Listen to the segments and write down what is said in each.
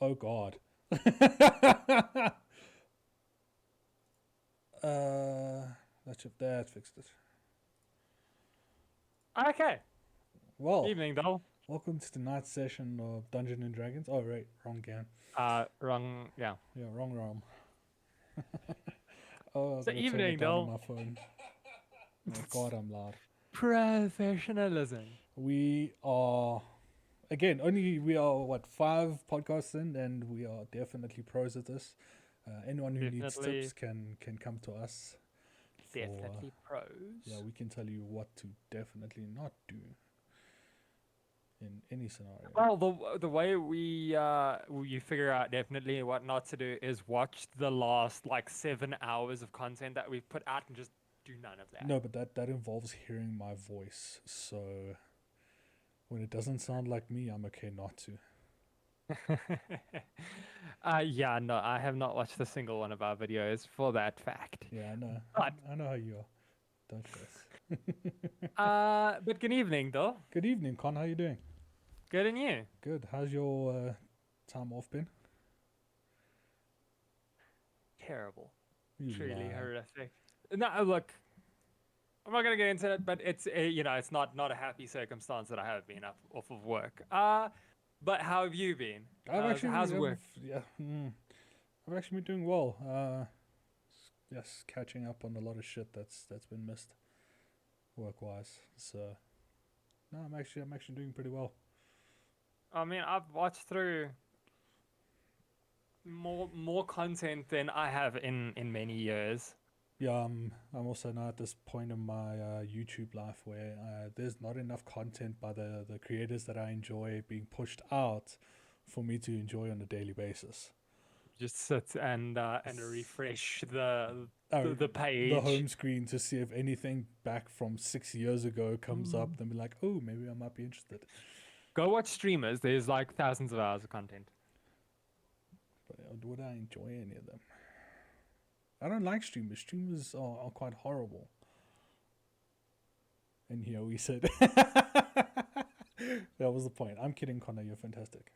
Oh God. That fixed it. Okay. Well, Evening, Dol. welcome to tonight's session of Dungeon and Dragons. Oh, right, wrong game. Wrong. Yeah. Yeah, wrong realm. Oh, I So gotta turn it evening, down on Dol. my phone. Oh God, I'm loud. Professionalism. We are again only we are what 5 podcasts in, and we are definitely pros at this. Anyone who needs tips Definitely, can come to us for. definitely Yeah, pros. we can tell you what to definitely not do in any scenario. Well, the way you figure out definitely what not to do is watch the last like 7 hours of content that we've put out and just do none of that. No, but that involves hearing my voice. So when it doesn't sound like me, I'm okay not to. Yeah, no, I have not watched a single one of our videos for that fact. Yeah, I know. But I know how you are. Don't stress. but good evening, though. Good evening, Con. How you doing? Good and you. Good. How's your time off been? Terrible. You Truly lie. horrific. No, look, I'm not gonna get into it, but it's it's not a happy circumstance that I have been up off of work. But how have you been? How's work? Yeah, I've actually been doing well. Yes, catching up on a lot of shit that's been missed work wise. So no, I'm actually doing pretty well. I mean, I've watched through more content than I have in many years. Yeah, I'm also now at this point in my YouTube life where there's not enough content by the creators that I enjoy being pushed out for me to enjoy on a daily basis. Just sit and S- refresh the Uh, the the page. home screen to see if anything back from 6 years ago comes up, then be like, oh, maybe I might be interested. Go watch streamers. There's like thousands of hours of content. But would I enjoy any of them? I don't like streamers. Streamers are quite horrible. And here we said that was the point. I'm kidding, Connor. You're fantastic.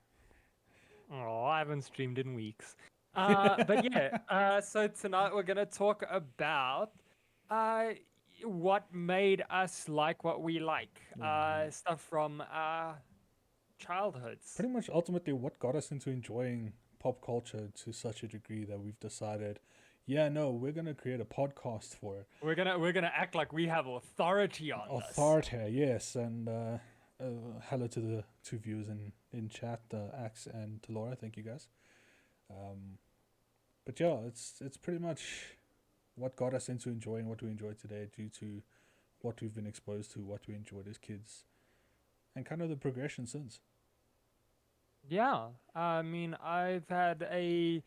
Oh, I haven't streamed in weeks. But yeah, so tonight we're gonna talk about uh what made us like what we like. Stuff from childhoods. Pretty much ultimately what got us into enjoying pop culture to such a degree that we've decided, yeah, no, we're gonna create a podcast for it. We're gonna act like we have authority on this. Authority, yes, and hello to the two viewers in chat, Axe and to Laura. Thank you guys. Um, but yeah, it's pretty much what got us into enjoying what we enjoy today due to what we've been exposed to, what we enjoyed as kids, and kind of the progression since. Yeah, I mean, I've had a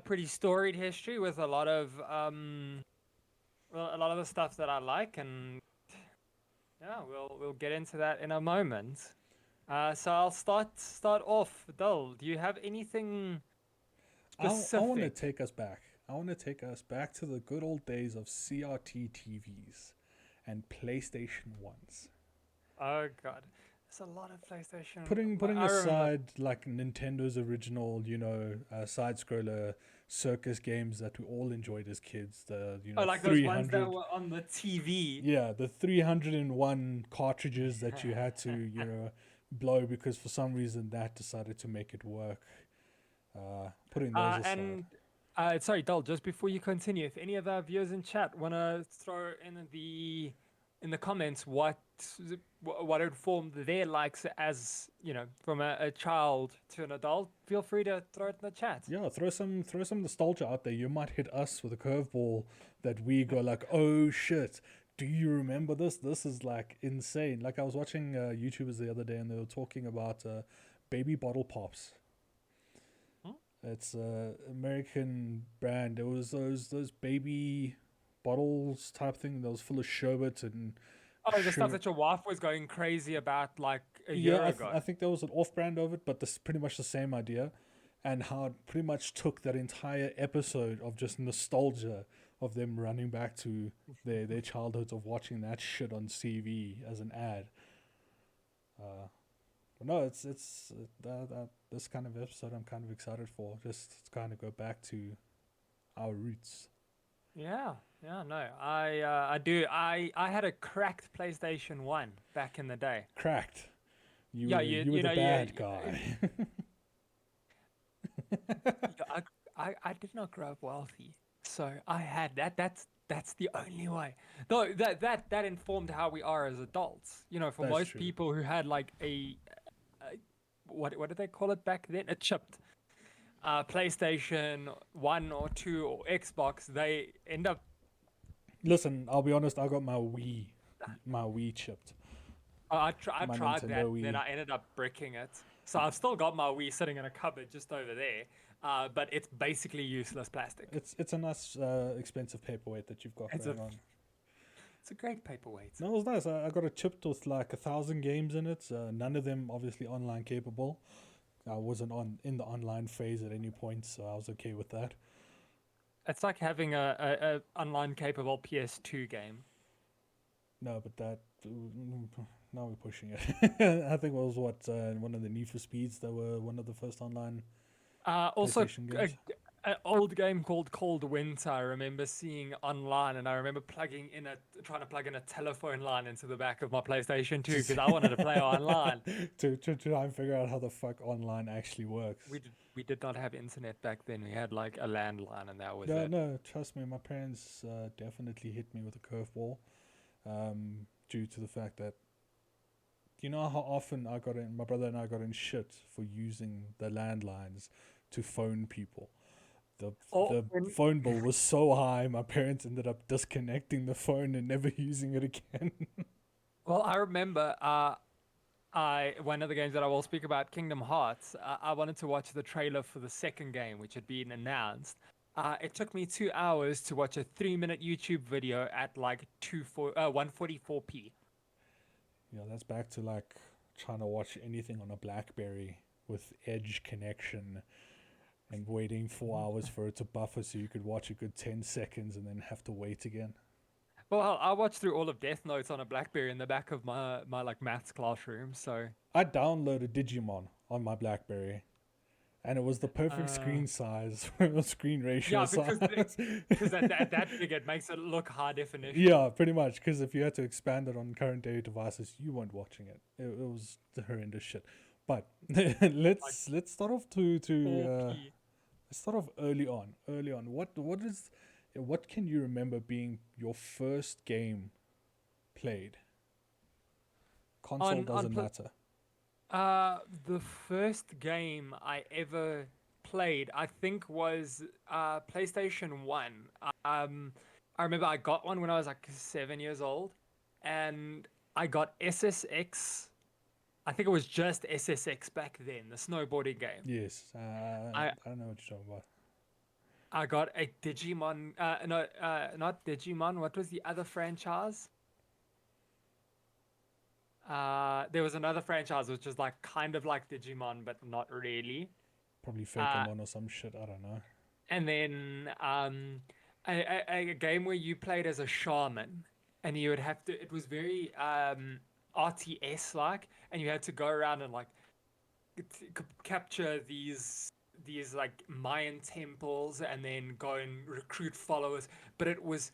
pretty storied history with a lot of well, a lot of the stuff that I like, and yeah, we'll get into that in a moment. So I'll start off. Dol, do you have anything I want to specific? take us back. I want to take us back to the good old days of CRT TVs and PlayStation 1s. Oh God, there's a lot of PlayStation. Putting I remember. aside like Nintendo's original, side scroller circus games that we all enjoyed as kids, the Oh, like those ones that 300, were on the TV. yeah, the 301 cartridges that you had to, blow because for some reason that decided to make it work. Putting those aside. And sorry, Dol, just before you continue, if any of our viewers in chat want to throw in the comments what informed their likes as, from a child to an adult, feel free to throw it in the chat. Yeah, throw some nostalgia out there. You might hit us with a curveball that we go like, oh shit. Do you remember this? This is like insane. Like I was watching YouTubers the other day, and they were talking about baby bottle pops. Hmm? It's a American brand. It was those baby bottles type thing that was full of sherbet and Oh, the stuff sugar. that your wife was going crazy about like a Yeah, year I ago. think there was an off-brand of it, but this pretty much the same idea, and how it pretty much took that entire episode of just nostalgia of them running back to their childhoods of watching that shit on CV as an ad. But no, it's this kind of episode I'm kind of excited for. Just to kind of go back to our roots. Yeah, yeah, no, I do. I had a cracked PlayStation 1 back in the day. Cracked. Yeah, You were you the know, bad guy. I did not grow up wealthy, so I had that. That's the only way. Though that informed how we are as adults. You know, for That's most true. people who had like a what did they call it back then? A chipped PlayStation 1 or 2 or Xbox, they end up. Listen, I'll be honest. I got my Wii chipped. I My tried Nintendo that, then Wii. I ended up bricking it. So I've still got my Wii sitting in a cupboard just over there, but it's basically useless plastic. It's a nice expensive paperweight that you've got It's a going on. it's a great paperweight. No, it was nice. I got a chipped with like 1,000 games in it. None of them obviously online capable. I wasn't on in the online phase at any point, so I was okay with that. It's like having a online capable PS2 game. No, but that now we're pushing it. I think it was one of the Need for Speeds that were one of the first online Also, PlayStation games. an old game called Cold Winter. I remember seeing online, and I remember trying to plug in a telephone line into the back of my PlayStation 2 because I wanted to play online. to try and figure out how the fuck online actually works. We did not have internet back then. We had like a landline, and that was Yeah, it. no, trust me, my parents definitely hit me with a curveball, due to the fact that you know how often my brother and I got in shit for using the landlines to phone people. The When phone bill was so high, my parents ended up disconnecting the phone and never using it again. Well, I remember I one of the games that I will speak about, Kingdom Hearts. I wanted to watch the trailer for the second game, which had been announced. It took me 2 hours to watch a 3-minute YouTube video at like 144p. Yeah, that's back to like trying to watch anything on a BlackBerry with Edge connection and waiting 4 hours for it to buffer so you could watch a good 10 seconds and then have to wait again. Well, I watched through all of Death Notes on a BlackBerry in the back of my like maths classroom. So I downloaded Digimon on my BlackBerry and it was the perfect uh, screen size, screen ratio yeah, size. because at that big it makes it look high definition. Yeah, pretty much. Because if you had to expand it on current day devices, you weren't watching it. It was the horrendous shit. But Like let's start off to 4p. let's start off early on. Early on, what can you remember being your first game played? Console On doesn't matter. The first game I ever played, I think, was PlayStation 1. Um, I remember I got one when I was like 7 years old, and I got SSX. I think it was just SSX back then, the snowboarding game. Yes, I I don't know what you're talking about. I got a Digimon. No, not Digimon. What was the other franchise? There was another franchise which was like kind of like Digimon, but not really. Probably Uh, Fakemon or some shit. I don't know. and then a game where you played as a shaman, and you would have to. It was very RTS like, and you had to go around and like capture these like Mayan temples, and then go and recruit followers. But it was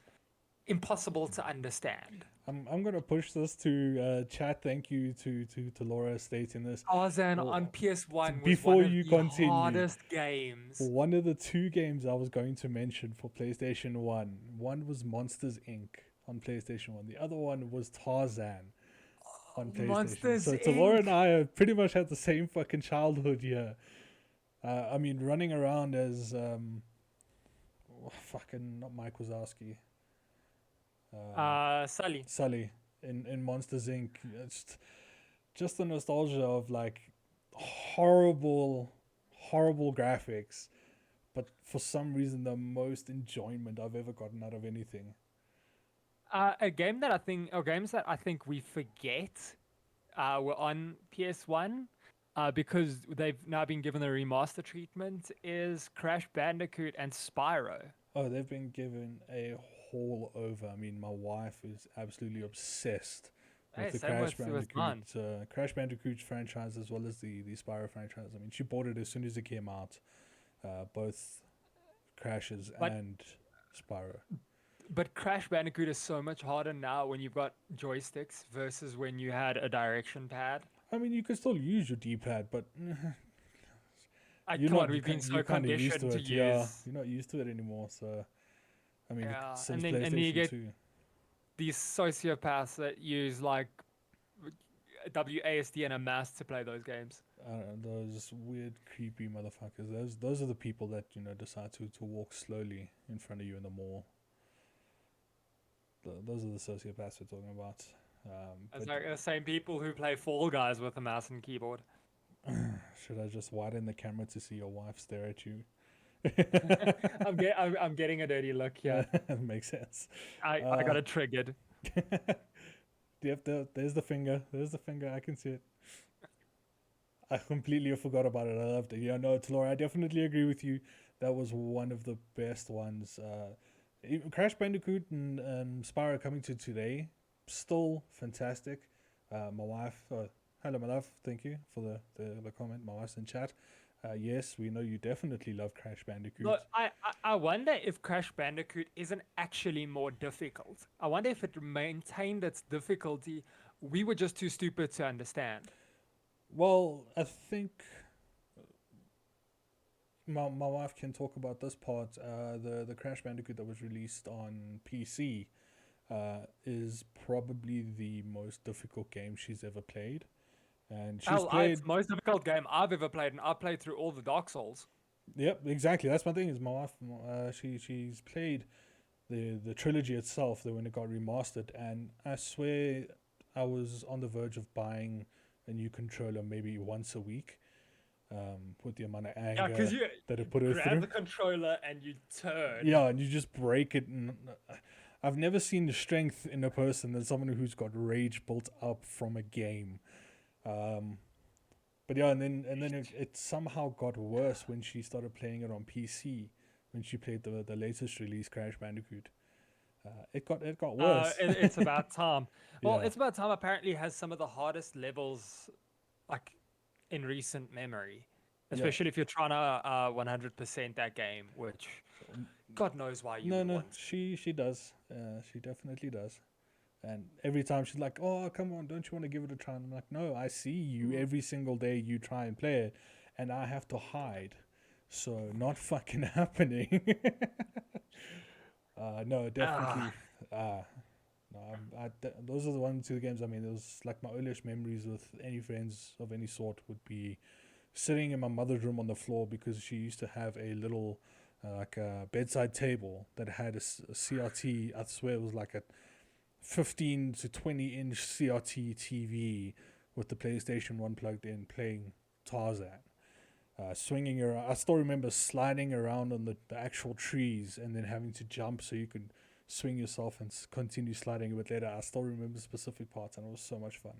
impossible to understand. I'm gonna push this to chat. Thank you to Laura stating this. Tarzan on Well, PS1 was one before of you the continue, hardest games. one of the two games I was going to mention for PlayStation 1, one was Monsters Inc. on PlayStation 1. The other one was Tarzan on PlayStation. Monsters So Laura and Inc. I pretty much had the same fucking childhood here. I mean, running around as fucking not Mike Wazowski, Sully. Sully in Monsters Inc. It's just the nostalgia of like horrible, horrible graphics, but for some reason the most enjoyment I've ever gotten out of anything. A game that I think, or games that I think we forget, were on PS1, because they've now been given a remaster treatment, is Crash Bandicoot and Spyro. Oh, they've been given a haul over. I mean, my wife is absolutely obsessed with Hey, the same with mine. Crash Bandicoot franchise as well as the Spyro franchise. I mean, she bought it as soon as it came out, both Crashes But and Spyro. but Crash Bandicoot is so much harder now when you've got joysticks versus when you had a direction pad. I mean, you can still use your D-pad, but I you're come on, not we've been you're so kind of used to conditioned to it. Yeah, use you're not used to it anymore. So I mean, yeah, since and then you PlayStation get 2. these sociopaths that use like WASD and a mouse to play those games. I don't know, those weird, creepy motherfuckers. Those are the people that decide to walk slowly in front of you in the mall. Those are the sociopaths we're talking about. It's But like the same people who play Fall Guys with a mouse and keyboard. should I just widen the camera to see your wife stare at you? I'm getting a dirty look here. That makes sense. I got it triggered. Yep, there's the finger. There's the finger. I can see it. I completely forgot about it. I loved it. Yeah, no, Laura, I definitely agree with you. That was one of the best ones. Even Crash Bandicoot and Spyro coming to today, still fantastic. My wife, hello, my love. Thank you for the comment. My wife's in chat. Yes, we know you definitely love Crash Bandicoot. Look, I wonder if Crash Bandicoot isn't actually more difficult. I wonder if it maintained its difficulty. We were just too stupid to understand. Well, I think my wife can talk about this part. The Crash Bandicoot that was released on PC is probably the most difficult game she's ever played, and she's Hell, played. it's the most difficult game I've ever played, and I've played through all the Dark Souls. Yep, exactly. That's my thing. Is my wife? She's played the trilogy itself. That when it got remastered, and I swear I was on the verge of buying a new controller maybe once a week. With the amount of Yeah, anger because you that it put her grab through. the controller and you turn. Yeah, and you just break it. And I've never seen the strength in a person than someone who's got rage built up from a game. But yeah, and then it somehow got worse when she started playing it on PC. When she played the latest release, Crash Bandicoot, it got worse. It's about time. Well, Yeah, it's about time apparently has some of the hardest levels, like in recent memory, yeah. especially if you're trying to 100% that game, which God knows why you No, would no, want. she does. She definitely does. And every time she's like, "Oh, come on, don't you want to give it a try?" And I'm like, "No, I see you every single day. You try and play it, and I have to hide, so not fucking happening." No, definitely. No, those are the 2 games. I mean, it was like my earliest memories with any friends of any sort would be sitting in my mother's room on the floor because she used to have a little like a bedside table that had a CRT. I swear it was like a 15 to 20-inch CRT TV with the PlayStation 1 plugged in, playing Tarzan. Swinging around. I still remember sliding around on the actual trees and then having to jump so you could swing yourself and continue sliding a bit later. I still remember specific parts, and it was so much fun.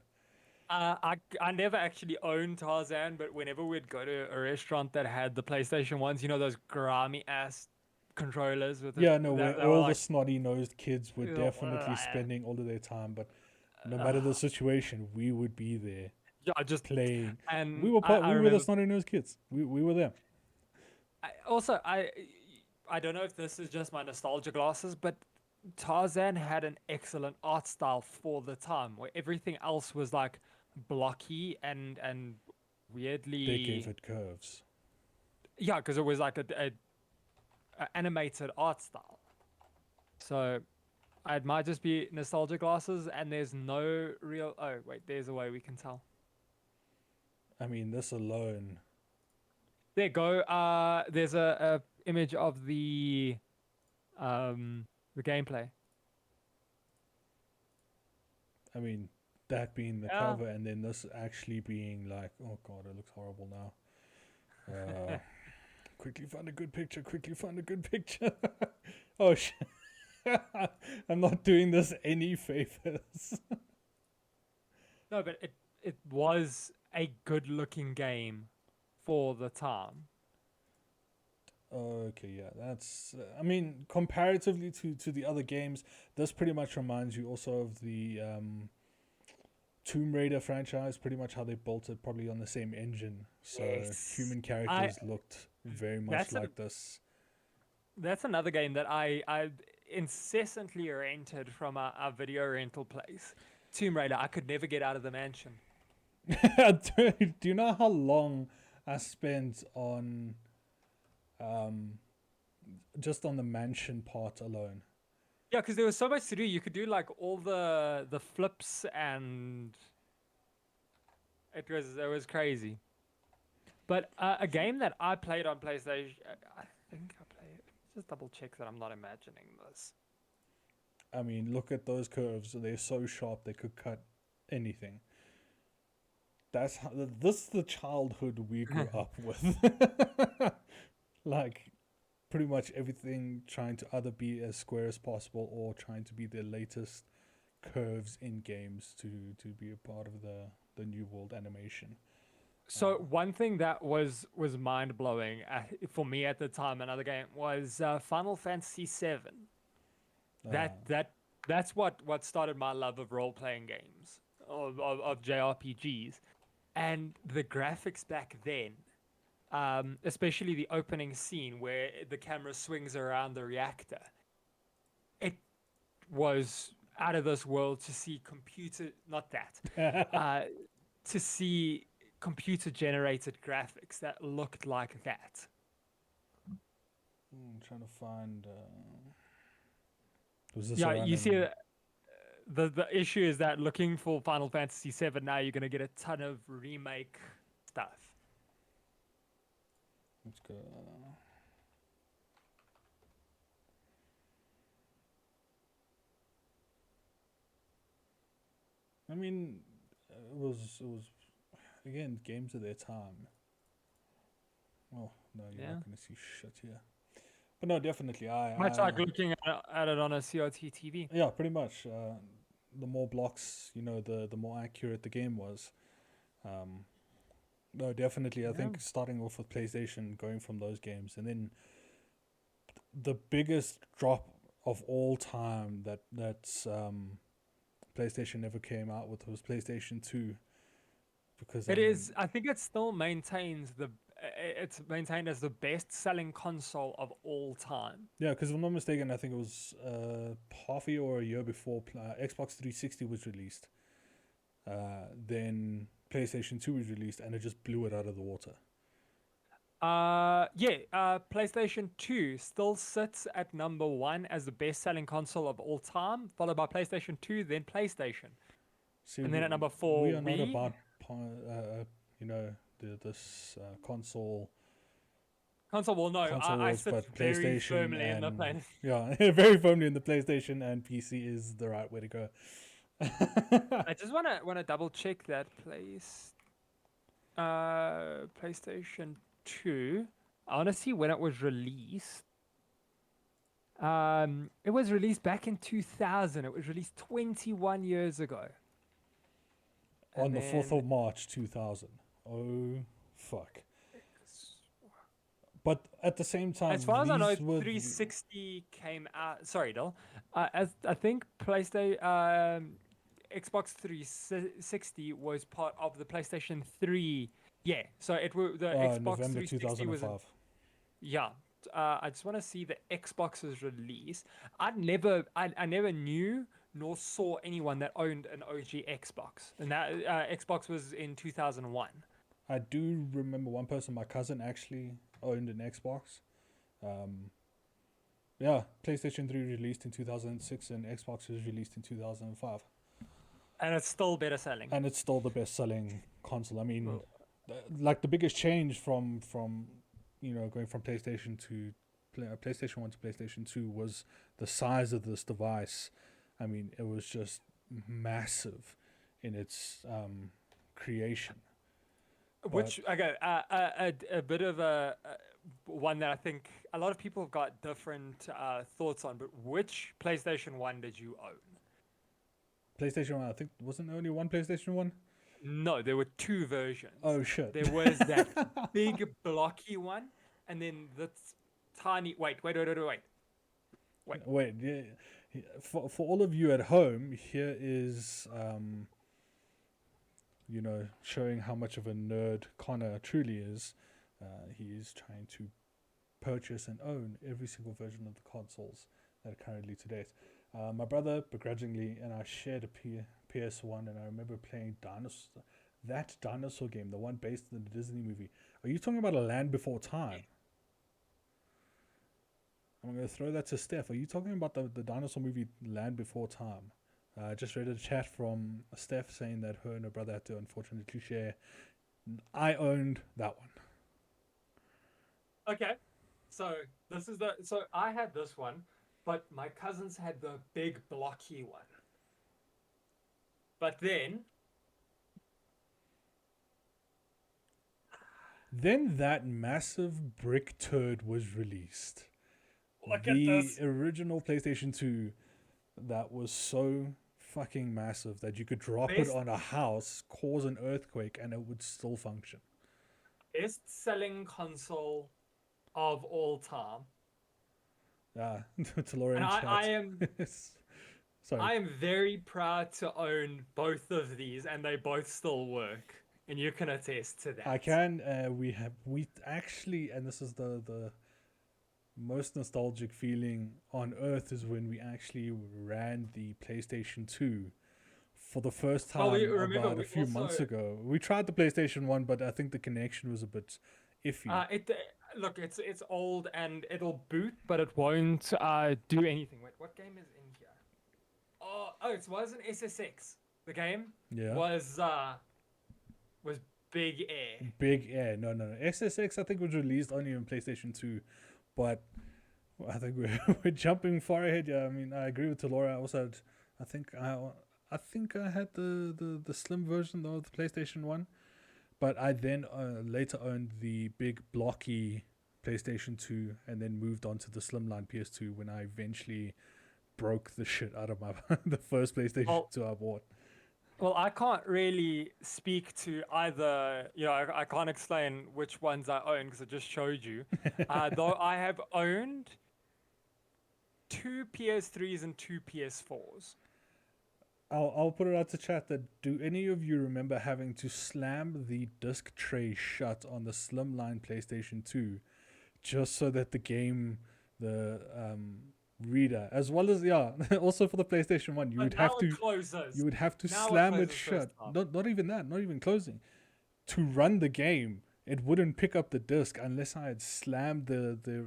I never actually owned Tarzan, but whenever we'd go to a restaurant that had the PlayStation ones, you know those grimy ass controllers with Yeah, no, that, where that were all the like, snotty-nosed kids were definitely spending all of their time, but no matter the situation, we would be there yeah, just playing. and We were part. I We were the remember snotty-nosed kids. We were them. I don't know if this is just my nostalgia glasses, but Tarzan had an excellent art style for the time, where everything else was like blocky and They gave weirdly, it curves. yeah, because it was like a animated art style. So it might just be nostalgia glasses, and there's no real. Oh wait, there's a way we can tell. I mean, this alone. There you go. There's a image of the gameplay. I mean, that being the Yeah. cover, and then this actually being like, oh god, it looks horrible now. Quickly find a good picture. Quickly find a good picture. Oh shit. I'm not doing this any favors. No, but it was a good looking game for the time. Okay, yeah, that's. I mean, comparatively to the other games, this pretty much reminds you also of the Tomb Raider franchise, pretty much how they built it, probably on the same engine. So Yes. human I characters looked very much that's a like this. that's another game that I incessantly rented from a video rental place. Tomb Raider. I could never get out of the mansion. Do you know how long I spent on um, just on the mansion part alone? Yeah, because there was so much to do. You could do like all the flips, and it was crazy. But a game that I played on PlayStation, I think I played. Just double check that I'm not imagining this. I mean, look at those curves. They're so sharp they could cut anything. That's how this is the childhood we grew up with. Like pretty much everything trying to either be as square as possible or trying to be the latest curves in games to be a part of the new world animation. So one thing that was mind blowing for me at the time, another game was Final Fantasy VII. Uh, That's what started my love of role playing games, of JRPGs, and the graphics back then, especially the opening scene where the camera swings around the reactor. It was out of this world to see not that, to see computer generated graphics that looked like that. I'm trying to find. Was this Yeah, around you see, in? the issue is that looking for Final Fantasy VII now, you're gonna get a ton of remake stuff. Let's go. I mean, it was again games of their time. Oh no, you're Yeah, not gonna see shit here. But no, definitely, much like looking at it on a CRT TV. yeah, pretty much. The more blocks, the more accurate the game was. Um, no, definitely. I Yeah. think starting off with PlayStation, going from those games, and then the biggest drop of all time that PlayStation ever came out with was PlayStation 2. Because I It mean, is. I think it still maintains it's maintained as the best-selling console of all time. yeah, because if I'm not mistaken, I think it was half a year or a year before Xbox 360 was released. Then PlayStation 2 was released, and it just blew it out of the water. Yeah. PlayStation 2 still sits at number one as the best-selling console of all time, followed by PlayStation 2, then PlayStation, See, and then at number we four, are not Wii. about this Console. Well, no, console I wars, sit but very PlayStation firmly in the and place. yeah, very firmly in the PlayStation, and PC is the right way to go. I just wanna double check that PlayStation 2. I wanna see when it was released. It was released back in 2000. It was released 21 years ago. On And the 4th then of March 2000. Oh, fuck. But at the same as time, far as I know, these were 360 came out. Sorry, Dil. As I think Xbox 360 was part of the PlayStation 3. Yeah, so the Xbox November 360 was 2005. yeah. I just want to see the Xbox's release. I never knew nor saw anyone that owned an OG Xbox, and that Xbox was in 2001. I do remember one person, my cousin, actually owned an Xbox. Yeah, PlayStation 3 released in 2006 and Xbox was released in 2005. And it's still better selling. And it's still the best selling console. I mean, Well, like the biggest change from going from PlayStation to PlayStation 1 to PlayStation 2 was the size of this device. I mean, it was just massive in its creation. Which okay, a bit of one that I think a lot of people have got different thoughts on. But which PlayStation 1 did you own? PlayStation 1, I think, wasn't there only one PlayStation 1? No, there were two versions. Oh, shit. There was that big blocky one, and then the tiny. Wait. Wait, yeah, for all of you at home, here is showing how much of a nerd Connor truly is, he is trying to purchase and own every single version of the consoles that are currently to date. My brother begrudgingly and I shared a PS1, and I remember playing that dinosaur game, the one based on the Disney movie. Are you talking about A Land Before Time? I'm going to throw that to Steph. Are you talking about the dinosaur movie Land Before Time? I just read a chat from Steph saying that her and her brother had to unfortunately share. I owned that one. Okay, so I had this one, but my cousins had the big blocky one. But then that massive brick turd was released. look The at this. original PlayStation 2 that was so fucking massive that you could drop it on a house, cause an earthquake, and it would still function. Best-selling console of all time. Talora in chat. I am Sorry. I am very proud to own both of these, and they both still work, and you can attest to that. I can. We actually, and this is the most nostalgic feeling on earth, is when we actually ran the PlayStation 2 for the first time about a few months ago. We tried the PlayStation 1, but I think the connection was a bit iffy. Look, it's old and it'll boot, but it won't do anything. Wait, what game is in here? Oh, it was an SSX. The game was Big Air. Big Air. No. SSX I think was released only on PlayStation 2, but I think we're jumping far ahead. Yeah, I mean I agree with Talora. I also had, I think I had the slim version of the PlayStation 1, but I then later owned the big blocky PlayStation 2 and then moved on to the slimline PS2 when I eventually broke the shit out of the first PlayStation 2 I bought. Well, I can't really speak to either, I can't explain which ones I own because I just showed you. Though I have owned 2 PS3s and 2 PS4s. I'll put it out to chat that do any of you remember having to slam the disc tray shut on the slimline PlayStation 2 just so that the game, the reader, as well as also for the PlayStation 1, you would have to slam it shut. Not even that, not even closing. To run the game, it wouldn't pick up the disc unless I had slammed the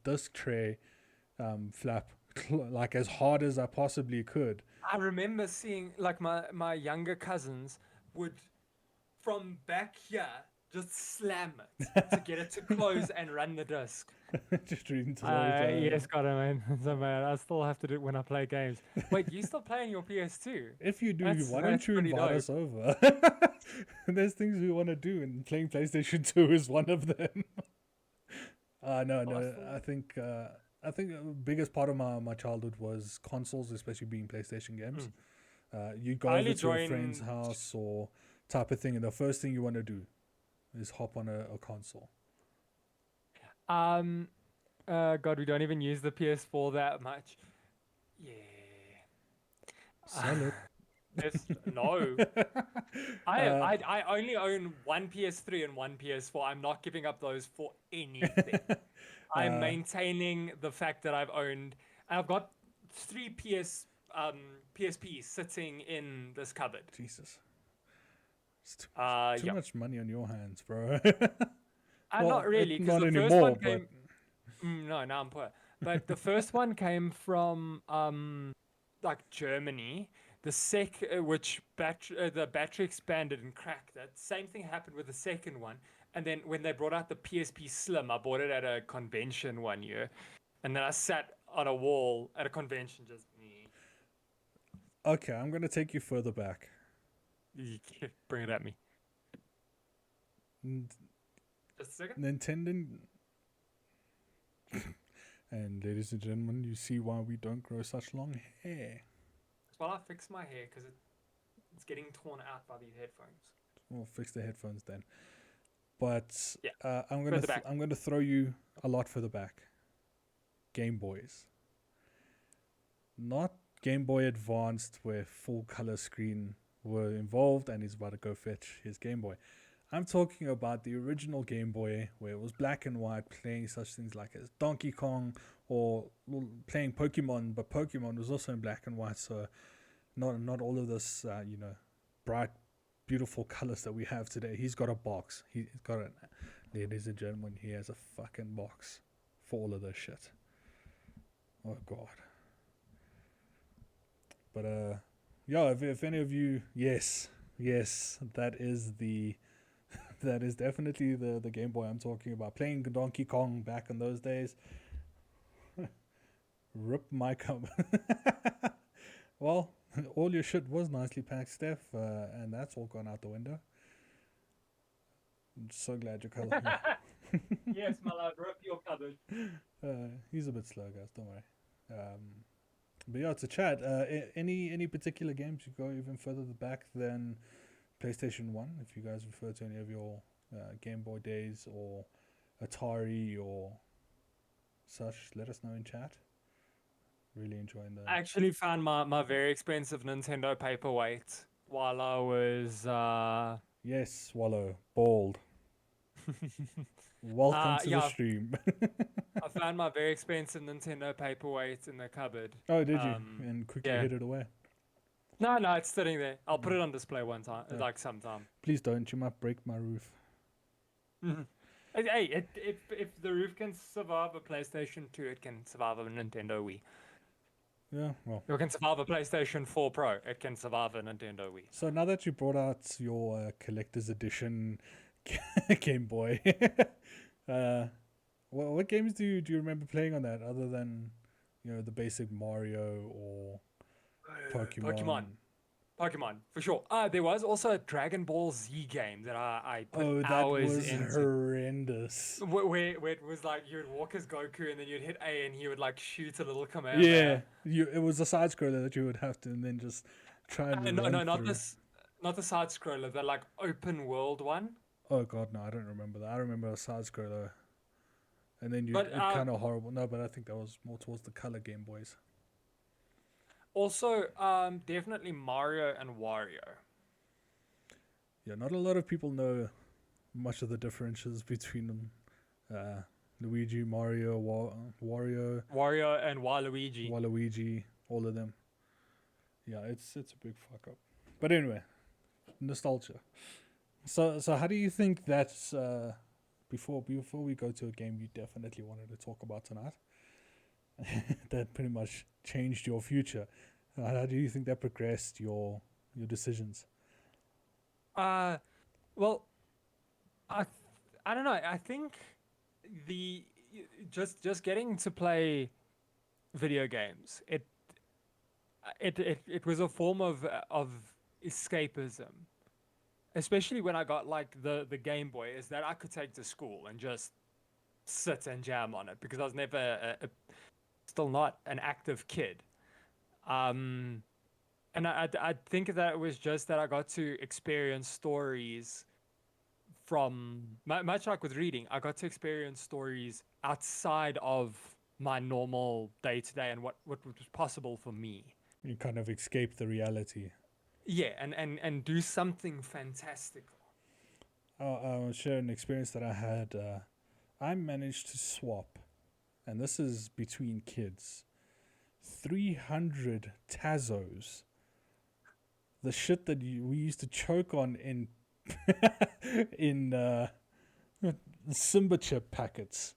disc tray flap like as hard as I possibly could. I remember seeing like my younger cousins would from back here just slam it to get it to close and run the disc. Just reading to yes, got it, man. So man, I still have to do it when I play games. Wait, you still playing your PS2? If you do, why don't you invite us over? There's things we want to do, and playing PlayStation 2 is one of them. No. I think the biggest part of my childhood was consoles, especially being PlayStation games. You go over to a friend's house or type of thing, and the first thing you want to do is hop on a console. God, we don't even use the PS4 that much. Yeah. Sell it. No. I only own one PS3 and one PS4. I'm not giving up those for anything. I'm maintaining the fact that I've got 3 PSPs sitting in this cupboard. Jesus. It's too much money on your hands, bro. Not really, because the first one came. No, now I'm poor. But the first one came from like Germany. The the battery expanded and cracked. That same thing happened with the second one. And then when they brought out the PSP Slim, I bought it at a convention one year, and then I sat on a wall at a convention just. Okay, I'm gonna take you further back. Bring it at me. Just a second. Nintendo. And ladies and gentlemen, you see why we don't grow such long hair. Well, I fixed my hair because it's getting torn out by these headphones. We'll fix the headphones then. But I'm gonna throw you a lot further back. Game Boys. Not Game Boy Advanced where full color screen were involved, and he's about to go fetch his Game Boy. I'm talking about the original Game Boy, where it was black and white, playing such things like as Donkey Kong or playing Pokemon, but Pokemon was also in black and white, so not all of this, bright, beautiful colors that we have today. He's got a box. He's got it, ladies and gentlemen. He has a fucking box for all of this shit. Oh god. But yeah, if any of you, yes, that is that is definitely the Game Boy I'm talking about. Playing Donkey Kong back in those days. Rip my cum. Well, all your shit was nicely packed, Steph, and that's all gone out the window. I'm so glad you're color. Yes, my lord, rip your cupboard. He's a bit slow, guys. Don't worry. But yeah, it's a chat. Any particular games you go even further back than PlayStation 1? If you guys refer to any of your Game Boy days or Atari or such, let us know in chat. Really enjoying that. I actually found my very expensive Nintendo paperweight while I was Yes, Swallow. Bald. Welcome to the yeah, stream. I found my very expensive Nintendo paperweight in the cupboard. Oh, did you? And quickly yeah. hid it away. No, it's sitting there. I'll put it on display one time, like sometime. Please don't. You might break my roof. Hey, if the roof can survive a PlayStation 2, it can survive a Nintendo Wii. Yeah, well. It can survive a PlayStation 4 Pro. It can survive a Nintendo Wii. So now that you brought out your collector's edition Game Boy, what games do you remember playing on that other than the basic Mario or Pokemon, for sure. There was also a Dragon Ball Z game that I put that hours was into. Horrendous. Where it was like you would walk as Goku and then you'd hit A and he would like shoot a little command. Yeah, it was a side scroller that you would have to and then just try and no, not the side scroller, the like open world one. Oh god, no, I don't remember that. I remember a side scroller, and then it's kind of horrible. No, but I think that was more towards the color Game Boys. Also, definitely Mario and Wario. Yeah, not a lot of people know much of the differences between them. Luigi, Mario, Wario. Wario and Waluigi. Waluigi, all of them. Yeah, it's a big fuck up. But anyway, nostalgia. So how do you think that's before we go to a game you definitely wanted to talk about tonight? That pretty much changed your future. How do you think that progressed your decisions? Well, I don't know. I think just getting to play video games, it was a form of escapism, especially when I got like the Game Boy, is that I could take to school and just sit and jam on it because I was never still not an active kid. And I think that it was just that I got to experience stories from, much like with reading, I got to experience stories outside of my normal day-to-day and what was possible for me. You kind of escape the reality. Yeah, and do something fantastical. I'll share an experience that I had. I managed to swap, and this is between kids, 300 Tazos. The shit that we used to choke on in Simba chip packets,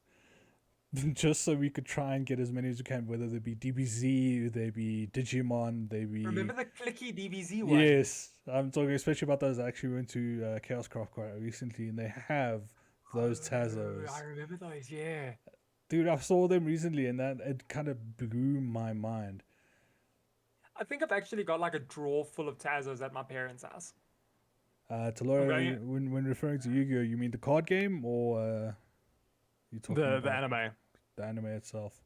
just so we could try and get as many as we can, whether they be DBZ, they be Digimon, they be... Remember the clicky DBZ one? Yes, I'm talking especially about those. I actually went to Chaos Craft quite recently, and they have those Tazos. I remember those, yeah. Dude, I saw them recently, and that it kind of blew my mind. I think I've actually got like a drawer full of Tazos at my parents' house. Talora, when referring to Yu-Gi-Oh, you mean the card game, or you talking about the anime? The anime itself.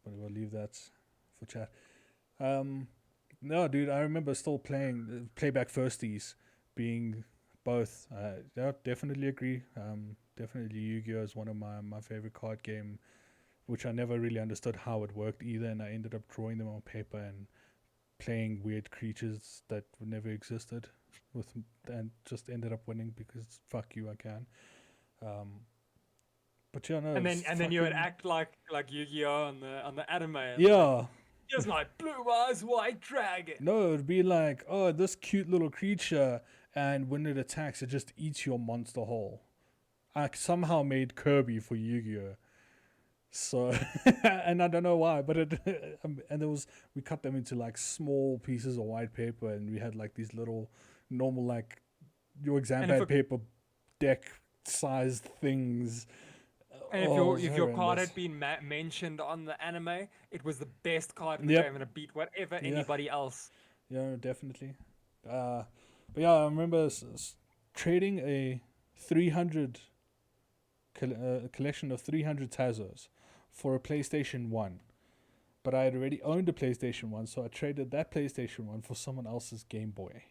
But we'll leave that for chat. No, dude, I remember still playing Playback Firsties, being both. Yeah, definitely agree. Definitely Yu-Gi-Oh is one of my favorite card game, which I never really understood how it worked either, and I ended up drawing them on paper and playing weird creatures that never existed and just ended up winning because fuck you, I can. But yeah, no, And it's then you would fucking act like Yu-Gi-Oh on the anime. And like, yeah. here's my blue eyes white dragon. No, it'd be like, oh, this cute little creature, and when it attacks, it just eats your monster whole. I somehow made Kirby for Yu-Gi-Oh. So, and I don't know why, but it, and there was, we cut them into like small pieces of white paper, and we had like these little normal, like your exam And if pad a- paper deck sized things. And if Oh, it your was if your card horrendous. had been mentioned on the anime, it was the best card in the Yep. game and it beat whatever Yeah. anybody else. Yeah, definitely. But yeah, I remember trading a 300 collection of 300 Tazos for a PlayStation 1. But I had already owned a PlayStation 1, so I traded that PlayStation 1 for someone else's Game Boy.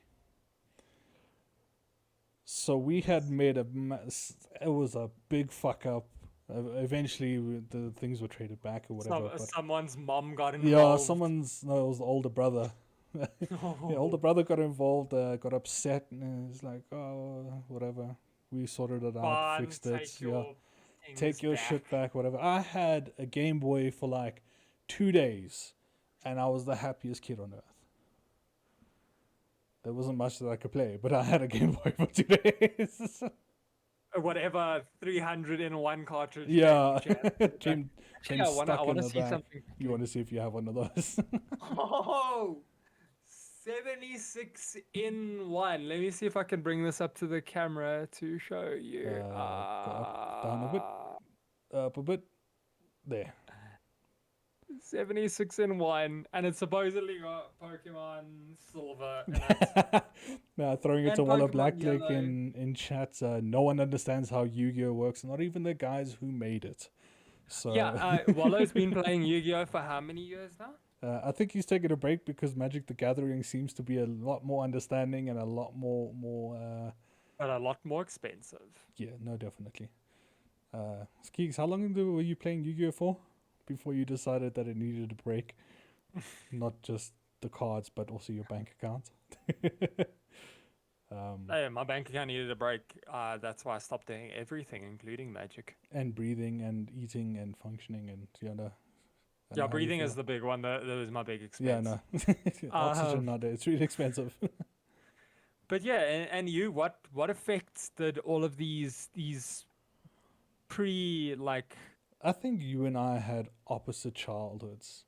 So we had made it was a big fuck up. Eventually, the things were traded back or whatever. But Someone's mom got yeah, involved. no, it was the older brother. The older brother got involved, got upset, and it's like, oh, whatever. We sorted it out, Fine, fixed it. take Yeah, your take things your back. shit back, whatever. I had a Game Boy for like 2 days, and I was the happiest kid on earth. There wasn't much that I could play, but I had a Game Boy for 2 days. Whatever 300 in one cartridge. Yeah, came came I stuck want in to the see back. something. You want to see if you have one of those? Oh, 76 in one. Let me see if I can bring this up to the camera to show you. Go up, down a bit, up a bit. There. 76 in one, and it's supposedly got Pokemon Silver in it. Throwing it And to Walla Pokemon Blacklick Yellow. in chat. No one understands how Yu-Gi-Oh works, not even the guys who made it. So Yeah, Wallow's been playing Yu-Gi-Oh for how many years now? I think he's taking a break because Magic the Gathering seems to be a lot more understanding and a lot more. But a lot more expensive. Yeah, no, definitely. Skeeks, how long were you playing Yu-Gi-Oh for before you decided that it needed a break? Not just the cards, but also your bank account. Hey, my bank account needed a break. That's why I stopped doing everything, including Magic. And breathing and eating and functioning and I know Yeah, how you breathing is feel. the big one. That was my big expense. Yeah, no. Oxygen nowadays, it's really expensive. But yeah, and you, what effects did all of these pre like? I think you and I had opposite childhoods.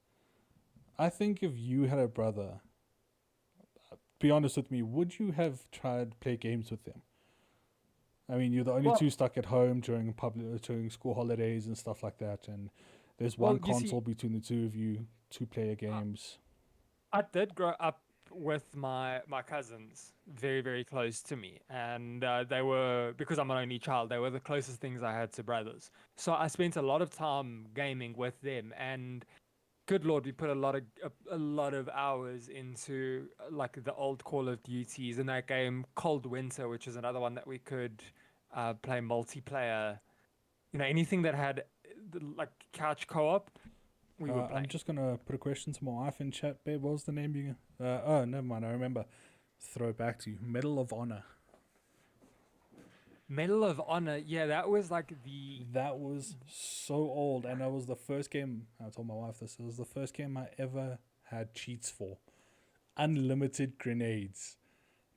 I think if you had a brother, be honest with me, would you have tried to play games with him? I mean, you're the only Well- two stuck at home during school holidays and stuff like that, and there's Well, one you see- console between the two of you, two-player games. I did grow up with my cousins, very very close to me, and they were, because I'm an only child, they were the closest things I had to brothers. So I spent a lot of time gaming with them, and good lord, we put a lot of hours into like the old Call of Duties and that game Cold Winter, which is another one that we could play multiplayer. You know, anything that had like couch co-op, we were playing. I'm just gonna put a question to my wife in chat, babe. What was the name you? Oh, never mind. I remember. Throw it back to you. Medal of Honor. Medal of Honor, yeah, that was like the That was so old, and that was the first game. I told my wife this. It was the first game I ever had cheats for. Unlimited grenades.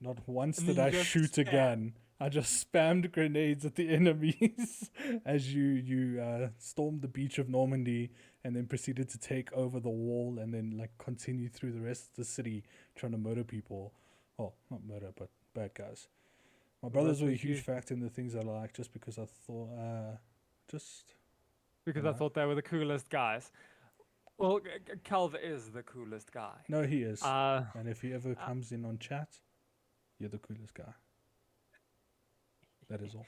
Not once And did then I you just shoot a spam. gun. I just spammed grenades at the enemies as you stormed the beach of Normandy and then proceeded to take over the wall and then like continue through the rest of the city trying to murder people. Well, not murder, but bad guys. My brothers that's were a what you- huge factor in the things I like just because I thought, because Yeah. I thought they were the coolest guys. Well, Calv is the coolest guy. no, he is. Uh, And if he ever comes in on chat, you're the coolest guy. That is all.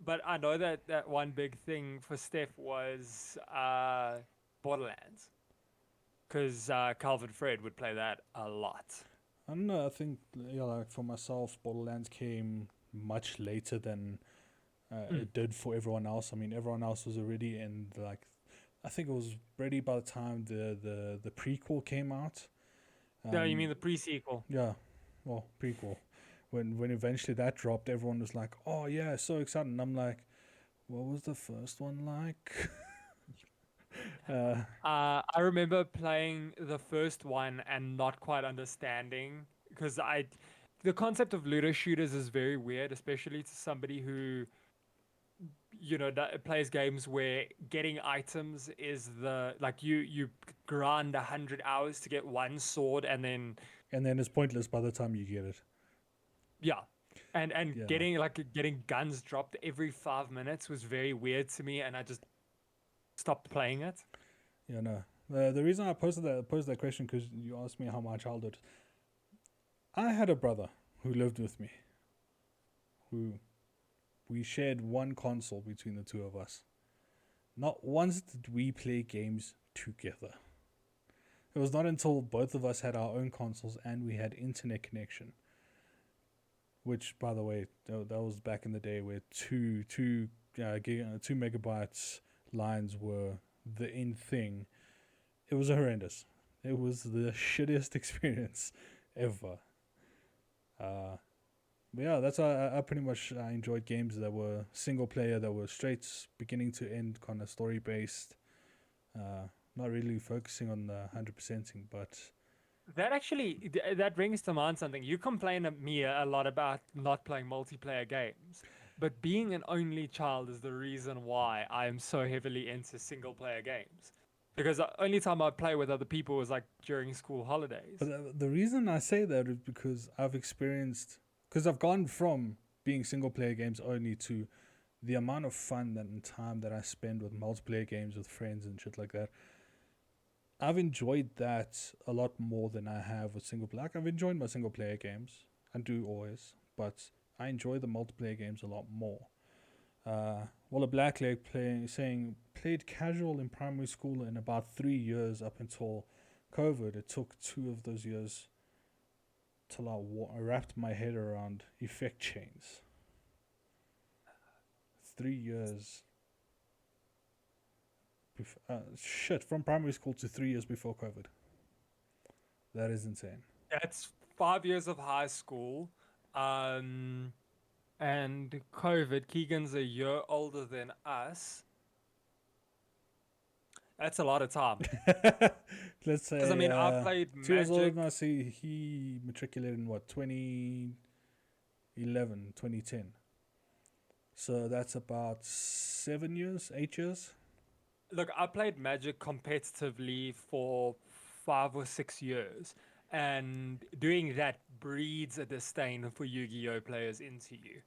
but I know that one big thing for Steph was Borderlands, because Calvin Fred would play that a lot. I don't know. I think like for myself, Borderlands came much later than it did for everyone else. I mean, everyone else was already in I think it was ready by the time the prequel came out. No, you mean the pre-sequel? Yeah, well, prequel. When eventually that dropped, everyone was like, "Oh yeah, so excited!" And I'm like, "What was the first one like?" uh, I remember playing the first one and not quite understanding because the concept of looter shooters is very weird, especially to somebody who, plays games where getting items is like you grind 100 hours to get one sword and then and then it's pointless by the time you get it. yeah, and Yeah, getting guns dropped every 5 minutes was very weird to me, and I just stopped playing it. yeah, no. The reason I posed that question because you asked me how my childhood. I had a brother who lived with me, who we shared one console between the two of us. Not once did we play games together. It was not until both of us had our own consoles and we had internet connection, which, by the way, that was back in the day where 2 megabytes lines were the in thing. It was horrendous. It was the shittiest experience ever. Uh, but yeah, that's why I pretty much I enjoyed games that were single player, that were straight beginning to end, kind of story based. Not really focusing on the 100%ing, but That brings to mind something. You complain at me a lot about not playing multiplayer games, but being an only child is the reason why I am so heavily into single player games. Because the only time I play with other people was like during school holidays. the reason I say that is because because I've gone from being single player games only to the amount of fun and time that I spend with multiplayer games with friends and shit like that. I've enjoyed that a lot more than I have with single player. Like, I've enjoyed my single player games. I do always, but I enjoy the multiplayer games a lot more. Well, a blackleg saying played casual in primary school in about 3 years up until COVID. It took 2 of those years till I wrapped my head around effect chains. 3 years. Shit, from primary school to 3 years before COVID. That is insane. That's 5 years of high school. And COVID, Keegan's a year older than us. That's a lot of time. Let's Because I say mean, I played 2 years older Magic. than us. He matriculated in what, 2011, 2010. So that's about 7 years, 8 years. Look, I played Magic competitively for 5 or 6 years, and doing that breeds a disdain for Yu-Gi-Oh players into you.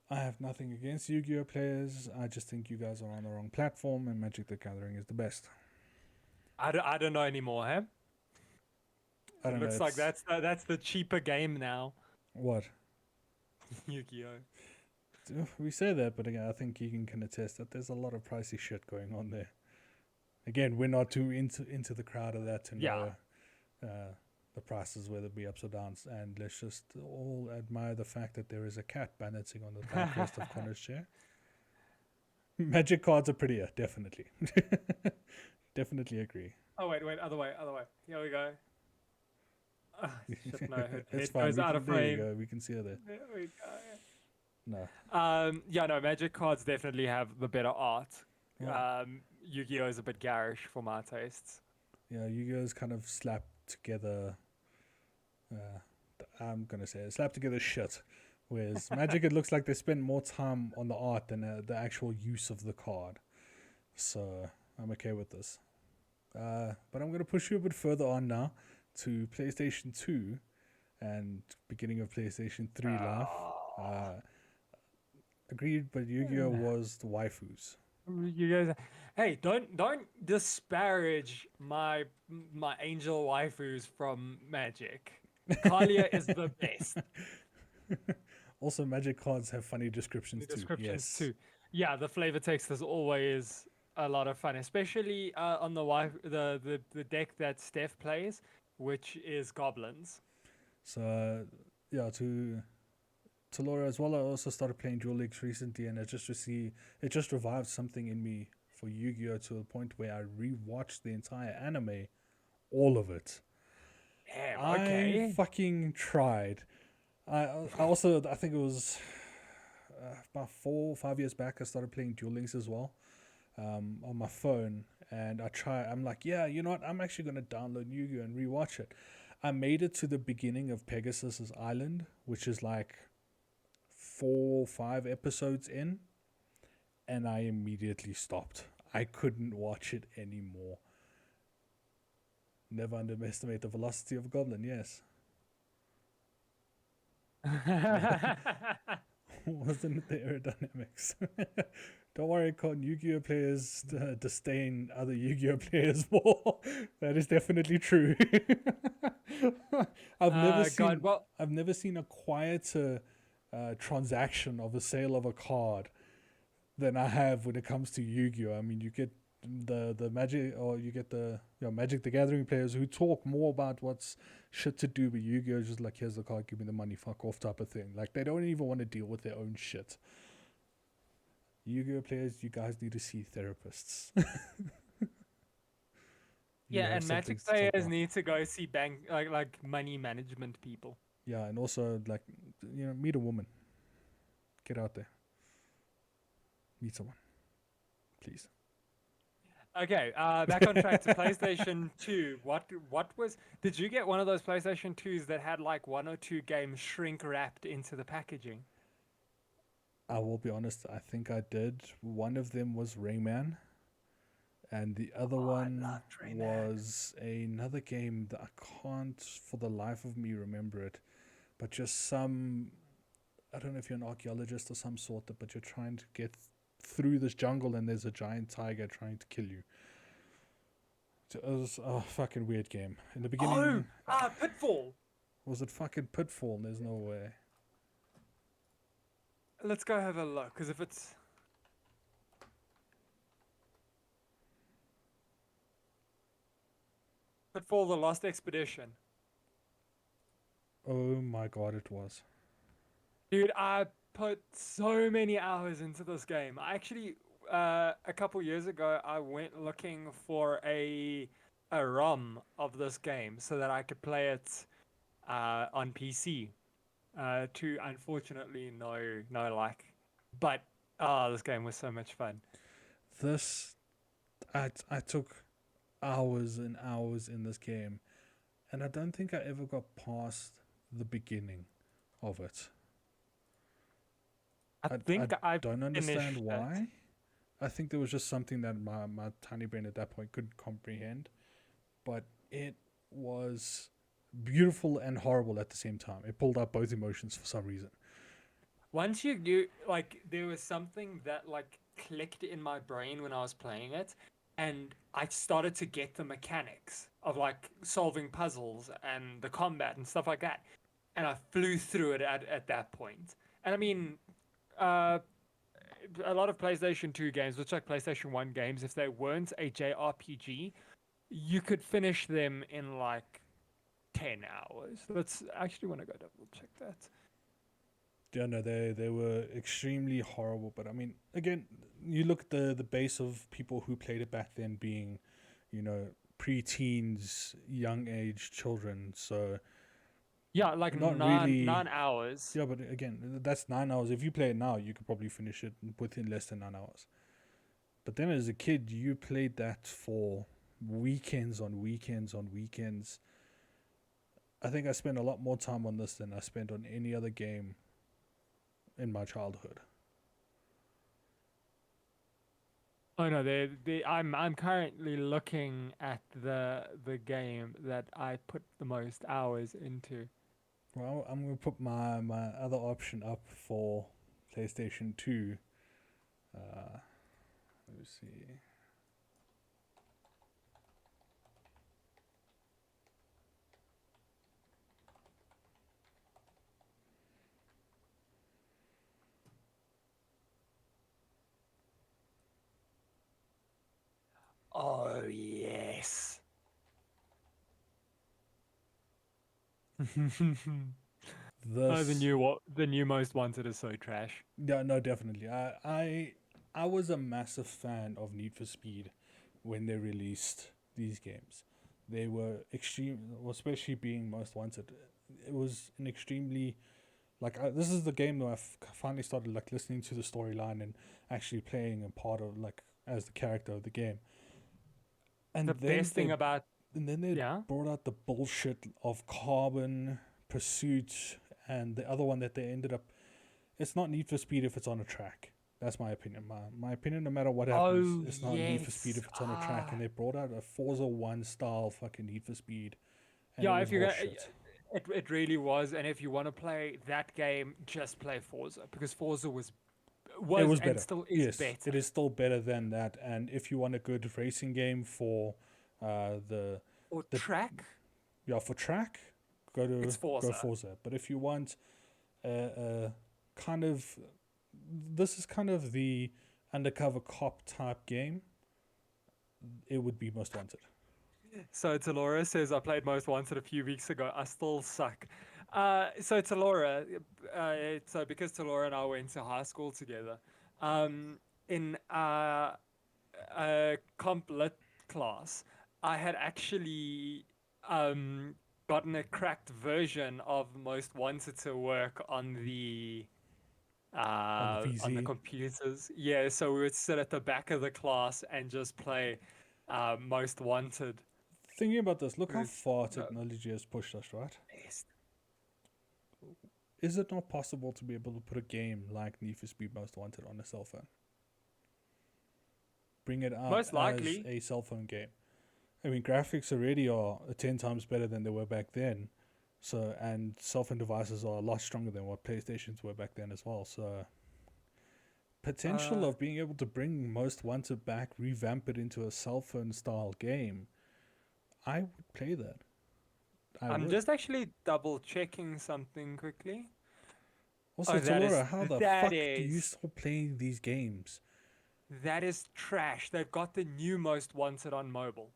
I have nothing against Yu-Gi-Oh players. I just think you guys are on the wrong platform, and Magic the Gathering is the best. I don't know anymore, huh? I It don't know. looks like It's that's the cheaper game now, what Yu-Gi-Oh. we say that, but again, I think you can attest that there's a lot of pricey shit going on there. Again, we're not too into the crowd of that to Yeah. know the prices, whether it be ups or downs, and let's just all admire the fact that there is a cat balancing on the backrest of Connor's chair. Magic cards are prettier, definitely. Definitely agree. Oh wait, other way. Here we go. Shit, no, her It's head fine. goes We out can. of There you frame. go. We can see her there. There we No. go. Yeah, no, Magic cards definitely have the better art. Well, Yu-Gi-Oh is a bit garish for my tastes. yeah, you guys kind of slap together. I'm gonna say it, slap together shit. Whereas Magic, it looks like they spend more time on the art than the actual use of the card. So I'm okay with this. But I'm gonna push you a bit further on now to PlayStation 2 and beginning of PlayStation 3 life. Oh. Agreed, but Yu-Gi-Oh was the waifus. You guys, hey, don't disparage my angel waifus from Magic. Kalia is the best. Also, Magic cards have funny descriptions The too. descriptions Yes. too. Yeah, the flavor text is always a lot of fun, especially on the deck that Steph plays, which is goblins. So yeah, to Laura as well. I also started playing Duel Links recently, and it just revived something in me for Yu-Gi-Oh to a point where I rewatched the entire anime, all of it. Damn. I Okay. fucking tried. I also, I think it was about 4 or 5 years back, I started playing Duel Links as well, on my phone. And I'm like, yeah, you know what? I'm actually going to download Yu-Gi-Oh! And rewatch it. I made it to the beginning of Pegasus's Island, which is like 4 or 5 episodes in, and I immediately stopped. I couldn't watch it anymore. Never underestimate the velocity of a goblin, yes. Wasn't it the aerodynamics? Don't worry, Con. Yu-Gi-Oh players disdain other Yu-Gi-Oh players more. That is definitely true. I've never God. seen Well, I've never seen a quieter transaction of a sale of a card than I have when it comes to Yu-Gi-Oh. I mean, you get the Magic, or you get the Magic the Gathering players who talk more about what's shit to do, but Yu-Gi-Oh is just like, here's the card, give me the money, fuck off type of thing. Like, they don't even want to deal with their own shit. Yu-Gi-Oh players, you guys need to see therapists. You yeah, have and some Magic things to talk players about. need to go see bank like money management people. Yeah, and also, like, meet a woman. Get out there. Meet someone, please. Okay, back on track to PlayStation 2. What was did you get one of those PlayStation 2s that had like one or two games shrink wrapped into the packaging? I will be honest, I think I did. One of them was Rayman, and the other Oh, I one loved Rayman. was another game that I can't for the life of me remember it, but just some, I don't know if you're an archaeologist or some sort, but you're trying to get through this jungle and there's a giant tiger trying to kill you. So it was a fucking weird game. In the Oh, beginning, Pitfall. was it fucking Pitfall? There's no way. Let's go have a look, because if it's Pitfall: The Lost Expedition, Oh my god, it was. dude, I put so many hours into this game. I actually, a couple years ago, I went looking for a ROM of this game so that I could play it on PC. To unfortunately no like, but this game was so much fun. This, I took hours and hours in this game, and I don't think I ever got past the beginning of it. I I think I don't understand finished it. why. I think there was just something that my tiny brain at that point couldn't comprehend. But it was beautiful and horrible at the same time. It pulled out both emotions for some reason. Once you knew, like, there was something that like clicked in my brain when I was playing it, and I started to get the mechanics of like solving puzzles and the combat and stuff like that, and I flew through it at that point. And I mean, uh, a lot of PlayStation 2 games, which like PlayStation 1 games, if they weren't a JRPG, you could finish them in like 10 hours. Let's actually want to go double check that. Yeah, no, they were extremely horrible. But I mean, again, you look at the base of people who played it back then being, you know, pre-teens, young age children. So Yeah, like not nine really. 9 hours. Yeah, but again, that's 9 hours. If you play it now, you could probably finish it within less than 9 hours. But then as a kid, you played that for weekends on weekends on weekends. I think I spent a lot more time on this than I spent on any other game in my childhood. Oh no, I'm currently looking at the game that I put the most hours into. Well, I'm gonna put my other option up for PlayStation 2. Uh, let me see. Oh yes. Oh, This, the new Most Wanted is so trash. yeah, no, definitely. I was a massive fan of Need for Speed when they released these games. they were extreme, well, especially being Most Wanted. It was an extremely like this is the game that I've finally started like listening to the storyline and actually playing a part of like as the character of the game. The And then best thing about they yeah. brought out the bullshit of Carbon Pursuit and the other one that they ended up. It's not Need for Speed if it's on a track. That's my opinion. My opinion, no matter what happens, Oh it's not Need for Speed yes. if it's on a track. And they brought out a Forza 1 style fucking Need for Speed. And it Yeah, was if you're gonna, horseshit. it really was. And if you want to play that game, just play Forza because Forza It was was and better. still is Yes, it better. is still better than that. And if you want a good racing game for the Or the track, yeah for track, it's go Forza. Forza. But if you want a kind of this is kind of the undercover cop type game, it would be Most Wanted. So Talora says I played Most Wanted a few weeks ago. I still suck. So Talora, so because Talora and I went to high school together, in comp lit class, I had actually um, gotten a cracked version of Most Wanted to work On the on the VZ. computers. Yeah, so we would sit at the back of the class and just play Most Wanted. Thinking about this, look how With far uh, technology has pushed us, right? best. Is it not possible to be able to put a game like Need for Speed Most Wanted on a cell phone? Bring it out Most as likely. a cell phone game. I mean, graphics already are 10 times better than they were back then. So, and cell phone devices are a lot stronger than what PlayStations were back then as well. So, potential Uh, of being able to bring Most Wanted back, revamp it into a cell phone style game, I would play that. I I'm would. just actually double checking something quickly. Also, Oh, Talora, how the that fuck do you is still play these games? that is trash. They've got the new Most Wanted on mobile.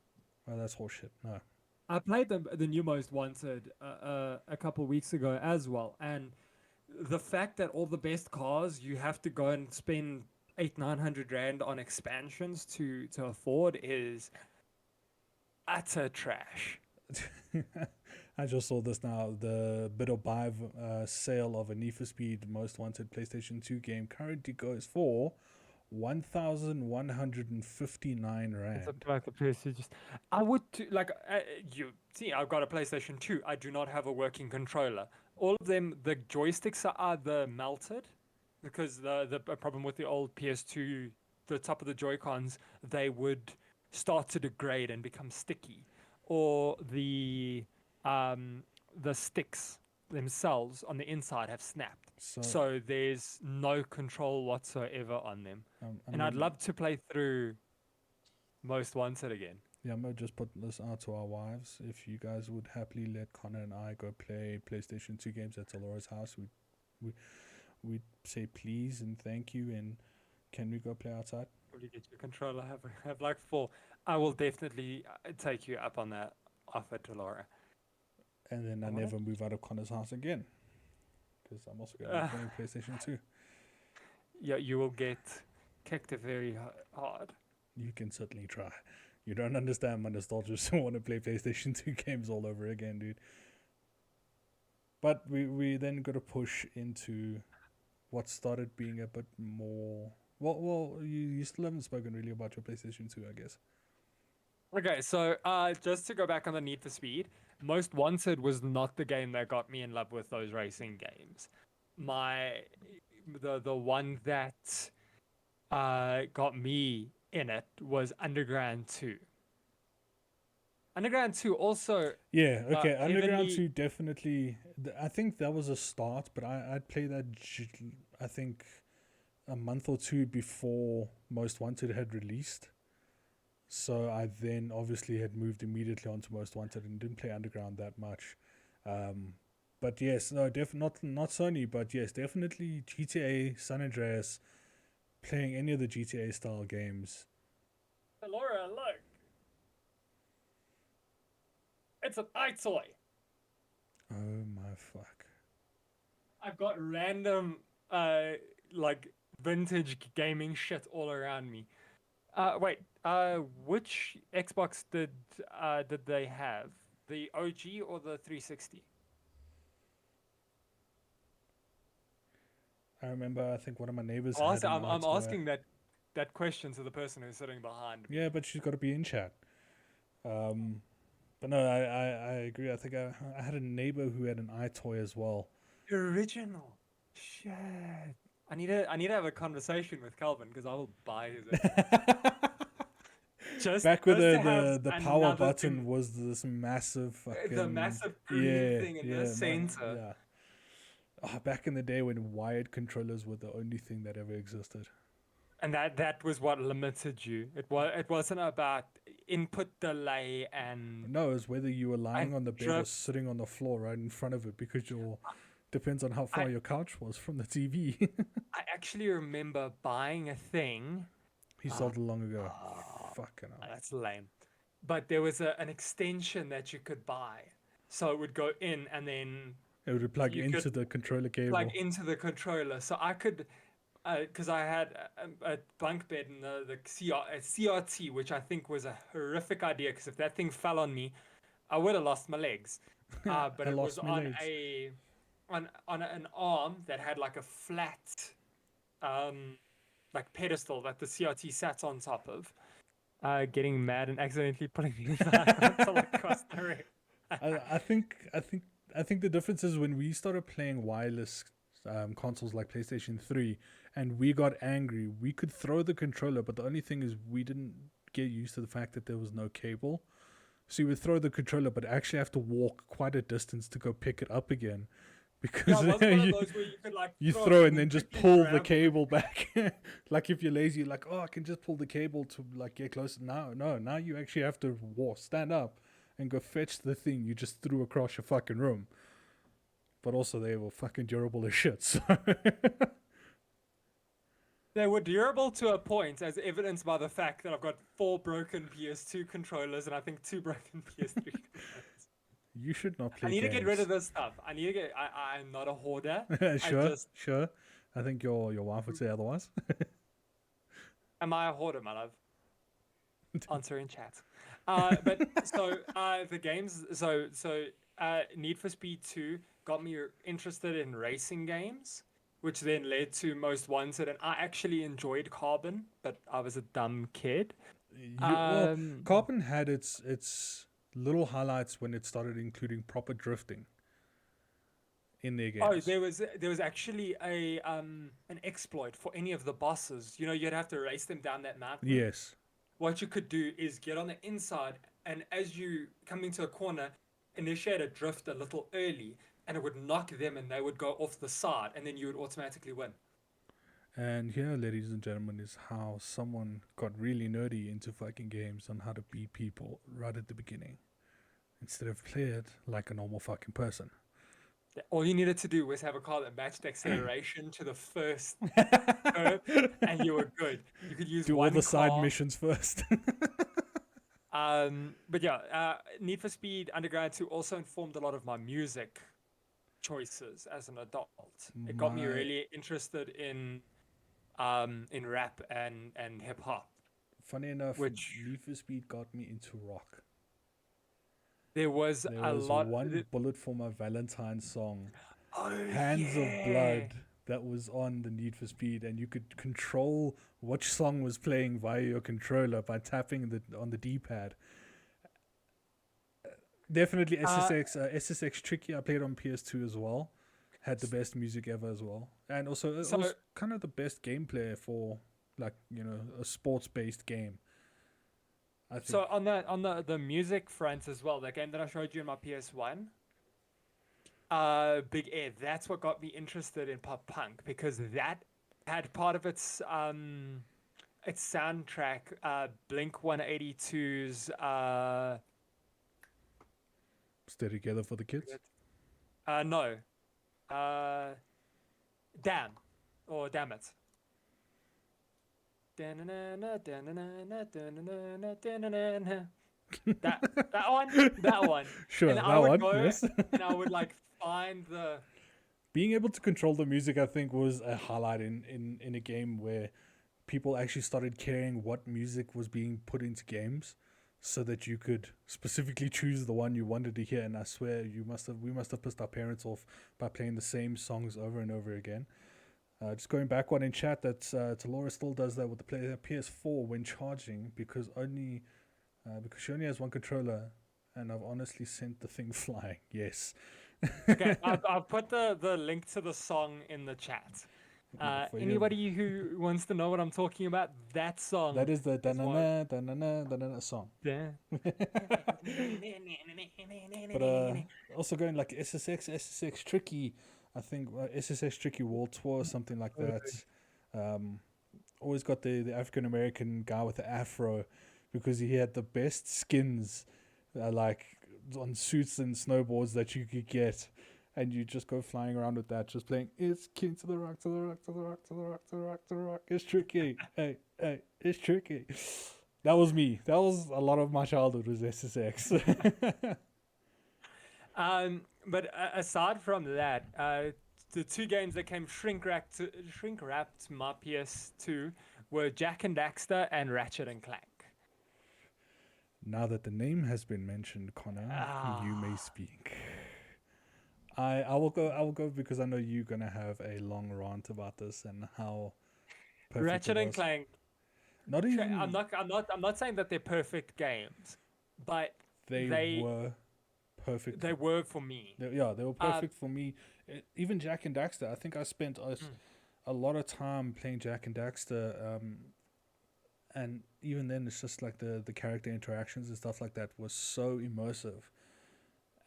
Oh, that's horseshit. No. I played the new Most Wanted a couple weeks ago as well, and the fact that all the best cars you have to go and spend 800-900 rand on expansions to afford is utter trash. I just saw this now. The bid or buy sale of a Need for Speed Most Wanted PlayStation 2 game currently goes for 1,159 It's a Rand. like a PC. Just I would like you see. I've got a PlayStation 2. I do not have a working controller. All of them, the joysticks are either melted because the problem with the old PS2, the top of the Joy Cons, they would start to degrade and become sticky, or um the sticks themselves on the inside have snapped. So, So there's no control whatsoever on them. I And I'd mean, love to play through Most Wanted again. yeah, I'm gonna just put this out to our wives. If you guys would happily let Connor and I go play PlayStation 2 games at Alora's house, we we'd say please and thank you. And can we go play outside? Will you get your controller? Have like four. I will definitely take you up on that offer to Laura. And then I I wanna. never move out of Connor's house again. Because I'm also going to be Uh, playing PlayStation 2. yeah, you will get kicked very hard. You can certainly try. You don't understand my nostalgia, so I want to play PlayStation 2 games all over again, dude. But we then got to push into what started being a bit more. You still haven't spoken really about your PlayStation 2, I guess. Okay, so just to go back on the Need for Speed, Most Wanted was not the game that got me in love with those racing games. My the one that got me in it was Underground 2. Underground 2 also Yeah, okay. Underground heavily 2 definitely. I think that was a start, but I'd play that, I think, a month or two before Most Wanted had released. So I then obviously had moved immediately onto Most Wanted and didn't play Underground that much. Um, but yes, no, not Sony, but yes, definitely GTA, San Andreas, playing any of the GTA style games. Laura, look, it's an iToy. Oh my fuck. I've got random uh like vintage gaming shit all around me. Wait. Which Xbox did they have? The OG or the 360? I remember, I think one of my neighbors had an I'm iToy. asking that question to the person who's sitting behind me. Yeah, but she's got to be in chat. Um, but no, I agree. I think I had a neighbor who had an iToy as well. The original. Shit. I need to have a conversation with Calvin because I will buy his Xbox. Back when Just to have the power another button thing, was this massive the fucking massive green yeah thing in the yeah center. yeah. Oh, back in the day when wired controllers were the only thing that ever existed. And that was what limited you. It wasn't about input delay No, it was whether you were lying and on the bed or drift. sitting on the floor right in front of it because your depends on how I far your couch was from the TV. I actually remember buying a thing. He Uh, sold it long ago. oh, Fucking hell. that's lame. But there was an extension that you could buy, so it would go in and then It would plug you could into the controller plug cable. into the controller. So I could, because I had a bunk bed in the CRT, which I think was a horrific idea. Because if that thing fell on me, I would have lost my legs. But I it was lost my on legs. on an arm that had like a flat, like pedestal that the CRT sat on top of. Getting mad and accidentally putting me back until I crossed the ring. I think the difference is when we started playing wireless consoles like PlayStation 3 and we got angry, we could throw the controller, but the only thing is we didn't get used to the fact that there was no cable. So you would throw the controller, but actually have to walk quite a distance to go pick it up again. Because Yeah, it wasn't one of you, those where you could like you throw throw it and then just quickly pull the grab cable back. Like if you're lazy, you're like, oh, I can just pull the cable to like get closer. Now you actually have to walk, stand up and go fetch the thing you just threw across your fucking room. But also they were fucking durable as shit. So They were durable to a point, as evidenced by the fact that I've got 4 broken PS2 controllers and I think 2 broken PS3 controllers. you should not I play need to get rid games. of this stuff. I need to get. I'm not a hoarder. I Sure, just. sure. I think your wife would say otherwise. Am I a hoarder, my love? Answer in chat. But so the games. Need for Speed 2 got me interested in racing games, which then led to Most Wanted, and I actually enjoyed Carbon, but I was a dumb kid. Well, Um, Carbon had its little highlights when it started including proper drifting in their Oh, games. there was actually a an exploit for any of the bosses. You know, you'd have to race them down that mountain. Yes. What you could do is get on the inside, and as you come into a corner, initiate a drift a little early, and it would knock them, and they would go off the side, and then you would automatically win. And here, ladies and gentlemen, is how someone got really nerdy into fucking games on how to beat people right at the beginning, instead of play it like a normal fucking person. Yeah, all you needed to do was have a car that matched acceleration to the first curve, and you were good. You could use Do all one the side car. missions first. But yeah, Need for Speed Underground 2 also informed a lot of my music choices as an adult. It got me My really interested in rap and hip hop, funny enough, which Need for Speed got me into rock. there was There a was lot. one Bullet for My Valentine song, Oh Hands of yeah. Blood, that was on the Need for Speed, and you could control which song was playing via your controller by tapping on the D-pad. Definitely SSX Tricky. I played on PS2 as well. Had the best music ever as well, and also it So was kind of the best gameplay for like a sports-based game. I think. so on the music front as well, the game that I showed you in my PS1, Big Ed, that's what got me interested in pop punk because that had part of its soundtrack, Blink 182's Stay together for the kids. no, Damn, or Damn It. That one. Sure, And that I would one. go Yes. and I would like find Being able to control the music, I think, was a highlight in a game where people actually started caring what music was being put into games, so that you could specifically choose the one you wanted to hear. And I swear, we must have pissed our parents off by playing the same songs over and over again. Just going back one in chat, that Talora still does that with the PS4 when charging, because she only has one controller, and I've honestly sent the thing flying. Yes. Okay, I'll put the link to the song in the chat. For you. Anybody who wants to know what I'm talking about, that song. That is the is one- da-na-na song. Yeah. But also going like SSX Tricky, I think SSX Tricky World Tour, something like that. Always got the African American guy with the afro, because he had the best skins, like on suits and snowboards that you could get, and you just go flying around with that, just playing "It's King to the Rock, to the Rock, to the Rock, to the Rock, to the Rock, to the Rock." It's tricky, hey, it's tricky. That was me. That was a lot of my childhood, was SSX. But aside from that, the two games that came shrink wrapped to my PS2 were Jak and Daxter and Ratchet and Clank. Now that the name has been mentioned, Connor, you may speak. I will go because I know you're gonna have a long rant about this and how perfect Ratchet it and was. Clank. Not even I'm not saying that they're perfect games, but they were perfect. they were for me. They were perfect for me. Even Jak and Daxter. I think I spent a lot of time playing Jak and Daxter, and even then, it's just like the character interactions and stuff like that was so immersive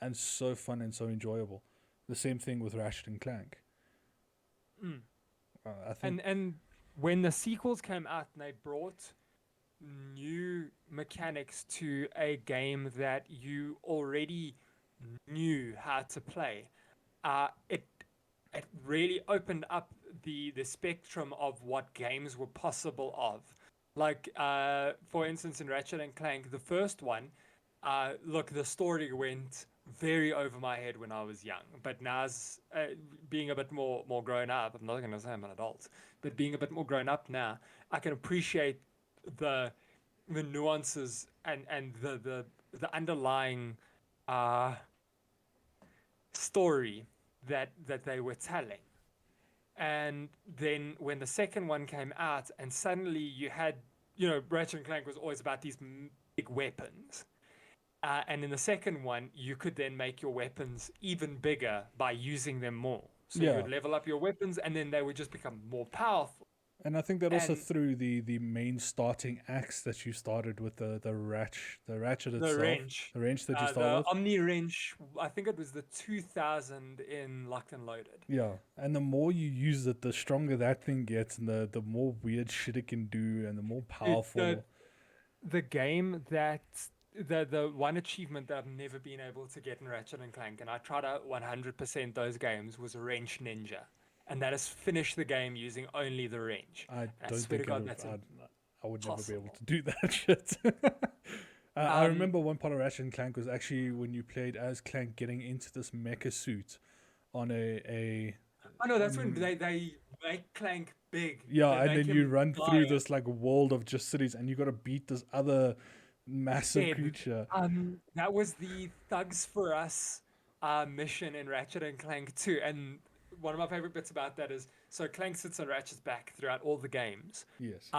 and so fun and so enjoyable. The same thing with Ratchet and Clank. I think And when the sequels came out and they brought new mechanics to a game that you already knew how to play, it really opened up the spectrum of what games were possible of. Like, for instance, in Ratchet and Clank, the first one, look, the story went very over my head when I was young. But now, as being a bit more grown up, I'm not going to say I'm an adult, but being a bit more grown up now, I can appreciate the nuances and the underlying story that they were telling. And then when the second one came out, and suddenly you had, Ratchet and Clank was always about these big weapons. And in the second one, you could then make your weapons even bigger by using them more. So you would level up your weapons, and then they would just become more powerful. And I think that also through the main starting axe that you started with, the ratchet itself. The wrench that you started the with. Omni wrench, I think it was the 2000 in Locked and Loaded. Yeah, and the more you use it, the stronger that thing gets, and the more weird shit it can do, and the more powerful. The game that the one achievement that I've never been able to get in Ratchet and Clank, and I tried to 100% those games, was Wrench Ninja. And that is finish the game using only the wrench. I don't think I would never be able impossible. to do that shit. I remember one part of Ratchet and Clank was actually when you played as Clank getting into this mecha suit on a Oh no, that's when they make Clank big. yeah, They and make then you him run fly. through this like world of just cities, and you got to beat this other massive Dead. creature. That was the Thugs for Us mission in Ratchet and Clank 2, and one of my favorite bits about that is, so Clank sits on Ratchet's back throughout all the games. Yes.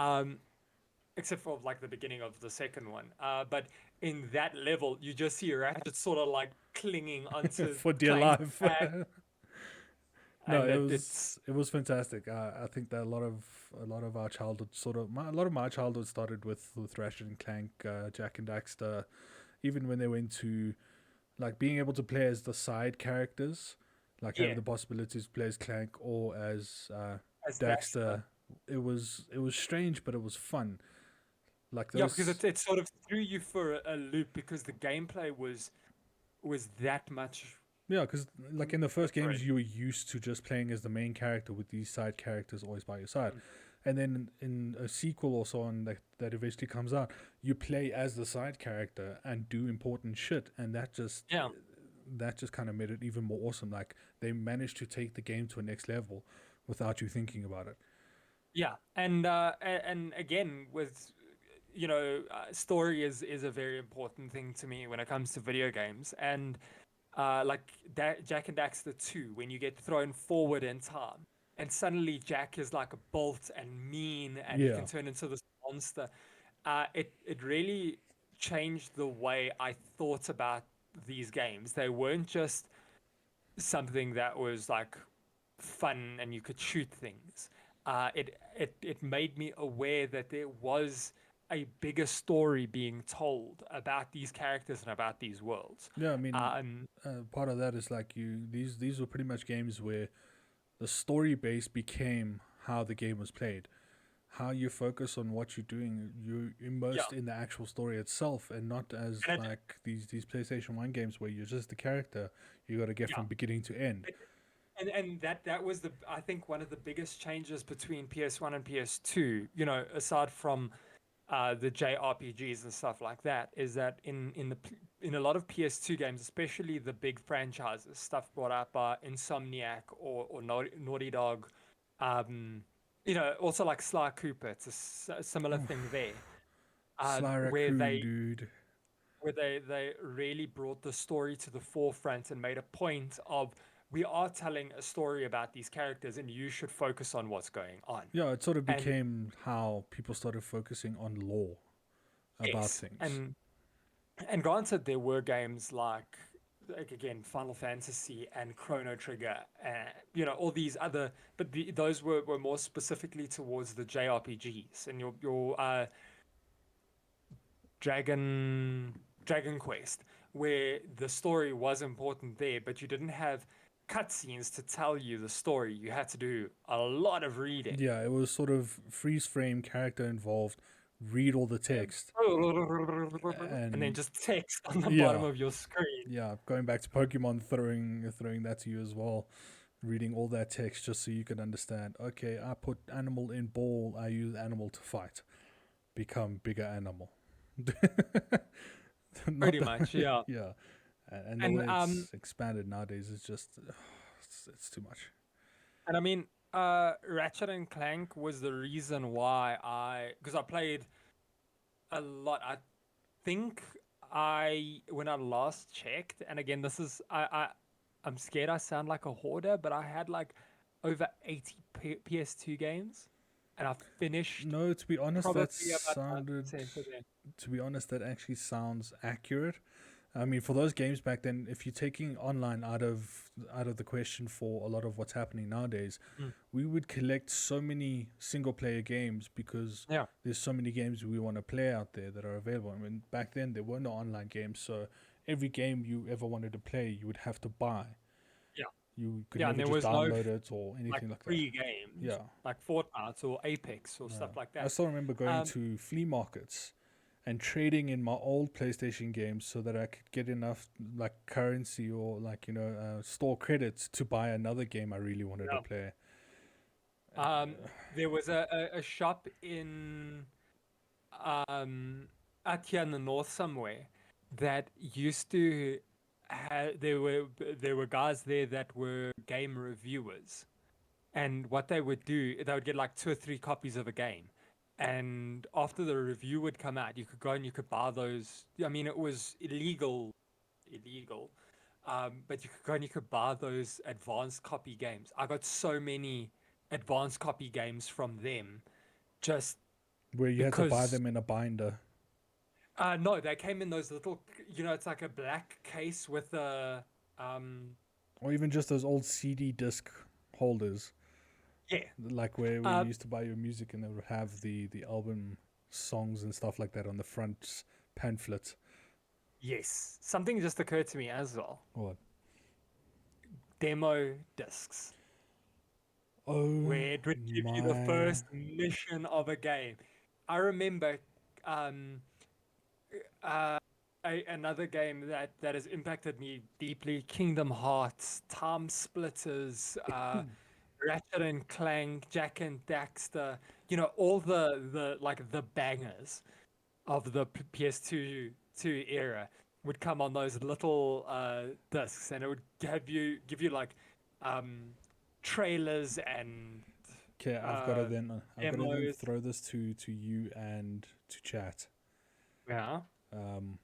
Except for like the beginning of the second one. But in that level, you just see Ratchet sort of like clinging onto For dear Clank's life. back. No, And it was fantastic. I think that a lot of our childhood a lot of my childhood started with Ratchet and Clank, Jak and Daxter, even when they went to like being able to play as the side characters, like having the possibilities to play as Clank or as Daxter. It was strange, but it was fun. Like those, because it sort of threw you for a loop because the gameplay was that much. yeah, because like in the first games, different. you were used to just playing as the main character with these side characters always by your side. And then in a sequel or so on that eventually comes out, you play as the side character and do important shit, and that just kind of made it even more awesome. Like they managed to take the game to a next level without you thinking about it. Yeah, and again with story is a very important thing to me when it comes to video games, and like Jack and Daxter 2, when you get thrown forward in time, and suddenly Jack is like a bolt and mean, and he Yeah, can turn into this monster. It really changed the way I thought about these games. They weren't just something that was like fun and you could shoot things. It made me aware that there was a bigger story being told about these characters and about these worlds. yeah. I mean, Um, part of that is like these were pretty much games where the story base became how the game was played. How you focus on what you're doing, you're yeah, immersed in the actual story itself, and not as and like these PlayStation One games where you're just the character. You got to get yeah, from beginning to end. it, and that was the I think one of the biggest changes between PS1 and PS2. Aside from the JRPGs and stuff like that, is that in a lot of PS2 games, especially the big franchises, stuff brought out by Insomniac or Naughty Dog, um, also like Sly Cooper, it's a similar thing there, Sly where Raccoon, they dude. really brought the story to the forefront and made a point of we are telling a story about these characters and you should focus on what's going on. Yeah, it sort of And became how people started focusing on lore about yes, things. and granted, there were games like again Final Fantasy and Chrono Trigger, all these other, but those were more specifically towards the JRPGs and your Dragon Dragon Quest, where the story was important there, but you didn't have cutscenes to tell you the story. You had to do a lot of reading. Yeah, it was sort of freeze frame, character involved, read all the text, And then and just text on the bottom yeah, of your screen. yeah. Going back to Pokemon, throwing that to you as well, reading all that text just so you can understand. Okay, I put animal in ball. I use animal to fight. Become bigger animal. Not Pretty the much, yeah. yeah, and the And way um it's expanded nowadays is just it's too much. and I mean Ratchet and Clank was the reason why because I played a lot. I think I when I last checked, and again this is I'm scared I sound like a hoarder, but I had like over 80 PS2 games and I finished No, to be honest, that probably about sounded. 90% of them. To be honest, that actually sounds accurate. I mean, for those games back then, if you're taking online out of the question for a lot of what's happening nowadays, Mm. we would collect so many single player games because Yeah. there's so many games we want to play out there that are available. I mean, back then there were no online games, so every game you ever wanted to play, you would have to buy. Yeah. You could Yeah, and never there just was no download it or like anything like that. free games Yeah. like Fortnite or Apex or Yeah. stuff like I that. still remember going Um, to flea markets and trading in my old PlayStation games so that I could get enough like currency or like store credits to buy another game I really wanted to yeah. play. Um, there was a shop in um out here in the north somewhere that used to have there were guys there that were game reviewers, and what they would do, they would get like two or three copies of a game, and after the review would come out, you could go and you could buy those. I mean, it was illegal, but you could go and you could buy those advanced copy games. I got so many advanced copy games from them just Where you had to buy because them in a binder no, they came in those little, it's like a black case with a um or even just those old CD disc holders yeah. like where you Uh used to buy your music and they would have the album songs and stuff like that on the front pamphlet. yes. Something just occurred to me as well. What? Demo discs, Oh where it would give you the my. first mission of a game. I remember um another game that has impacted me deeply, Kingdom Hearts, Time Splitters, Ratchet and Clank, Jack and Daxter, all the like the bangers of the PS2 era would come on those little discs, and it would give you like um trailers and Okay, I've got to uh, then demos. throw this to you and to chat. Yeah. Um,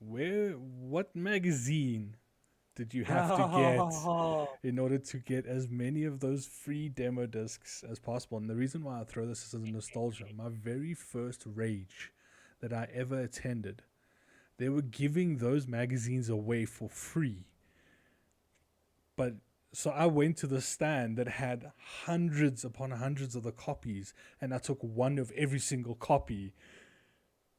what magazine did you have to get in order to get as many of those free demo discs as possible? And the reason why I throw this is as nostalgia. My very first rage that I ever attended, they were giving those magazines away for free. But so I went to the stand that had hundreds upon hundreds of the copies, and I took one of every single copy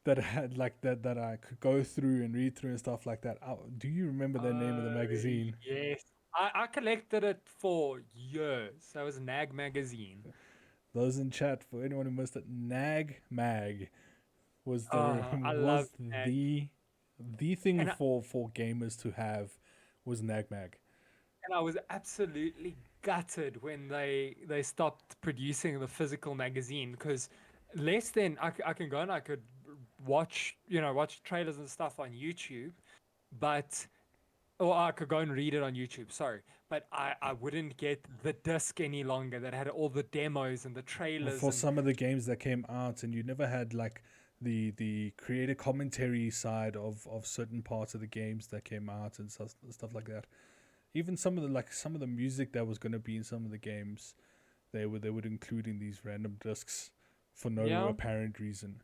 that had like that I could go through and read through and stuff like that. Do you remember the name of the Uh, magazine? yes. I collected it for years. That was Nag magazine. Those in chat, for anyone who missed it, Nag Mag was the I love Nag. the thing And I, for gamers to have was Nag Mag. and I was absolutely gutted when they stopped producing the physical magazine because less than I can go and I could watch, watch trailers and stuff on YouTube, but or I could go and read it on YouTube, sorry. But I wouldn't get the disc any longer that had all the demos and the trailers For and some of the games that came out, and you never had like the creator commentary side of certain parts of the games that came out and stuff like that. Even some of the music that was going to be in some of the games, they would include in these random discs for no yeah. apparent reason.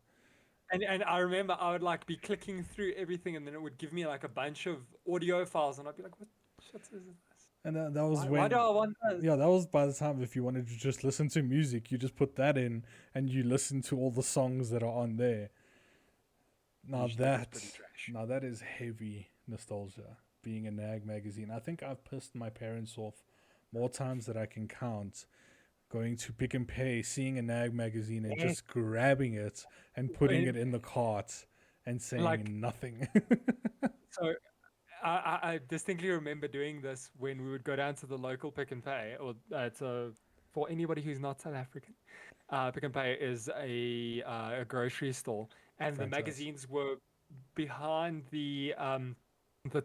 And I remember I would like be clicking through everything and then it would give me like a bunch of audio files and I'd be like, what shit is this? And that was Why do when, I want this? yeah, that was by the time if you wanted to just listen to music, you just put that in and you listen to all the songs that are on there. Now Usually it was that, pretty trash. now that is heavy nostalgia. Being a Nag magazine, I think I've pissed my parents off more times than I can count. Going to Pick and Pay, seeing a Nag magazine, and Yeah. just grabbing it and putting And, it in the cart and like saying nothing. so I distinctly remember doing this when we would go down to the local Pick and Pay, or to for anybody who's not South African, Pick and Pay is a grocery store, and the Franchise. magazines were behind the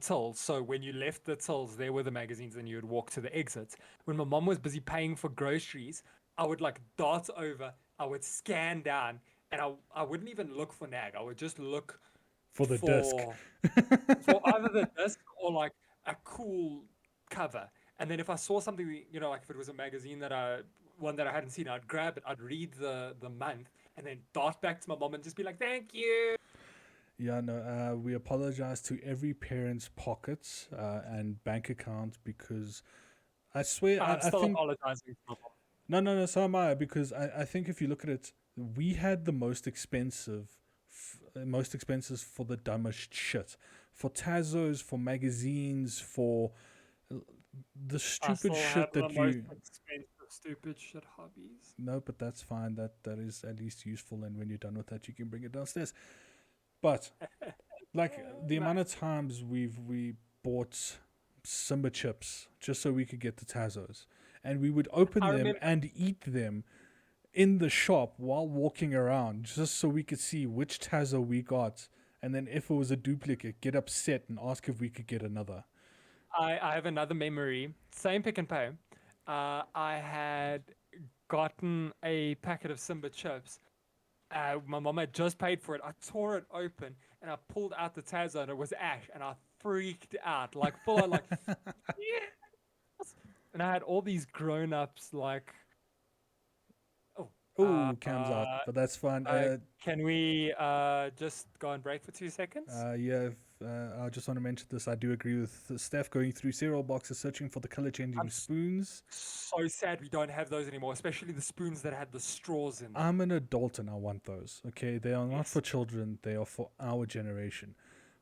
tills. So when you left the tills, there were the magazines, and you would walk to the exits. When my mom was busy paying for groceries, I would like dart over, I would scan down, and I wouldn't even look for Nag. I would just look For the disc. for either the disc or like a cool cover. And then if I saw something, like if it was a magazine one that I hadn't seen, I'd grab it, I'd read the month, and then dart back to my mom and just be like, "Thank you." Yeah, no, we apologize to every parent's pockets and bank account because I swear, I'm I still think, apologizing to my mom. no, so am I, because I think if you look at it, we had the most expenses for the dumbest shit. For Tazos, for magazines, for uh, the I stupid still have shit the that most you. expensive, stupid shit hobbies. No, but that's fine. That is at least useful, and when you're done with that, you can bring it downstairs. But like the No, amount of times we bought Simba chips just so we could get the Tazos, and we would open I them remember. and eat them in the shop while walking around just so we could see which Tazo we got, and then if it was a duplicate, get upset and ask if we could get another. I have another memory. Same Pick and Pay. I had gotten a packet of Simba chips. My mom had just paid for it. I tore it open and I pulled out the Tazo and it was ash and I freaked out like full on like yes. And I had all these grown ups like oh Oh, Cam's out, uh, but that's fine. uh can we just go on break for 2 seconds? Yeah, I just want to mention this. I do agree with Steph going through cereal boxes searching for the color I'm changing spoons. so sad we don't have those anymore, especially the spoons that had the straws in them. I'm an adult and I want those. Okay, they are not Yes. for children; they are for our generation.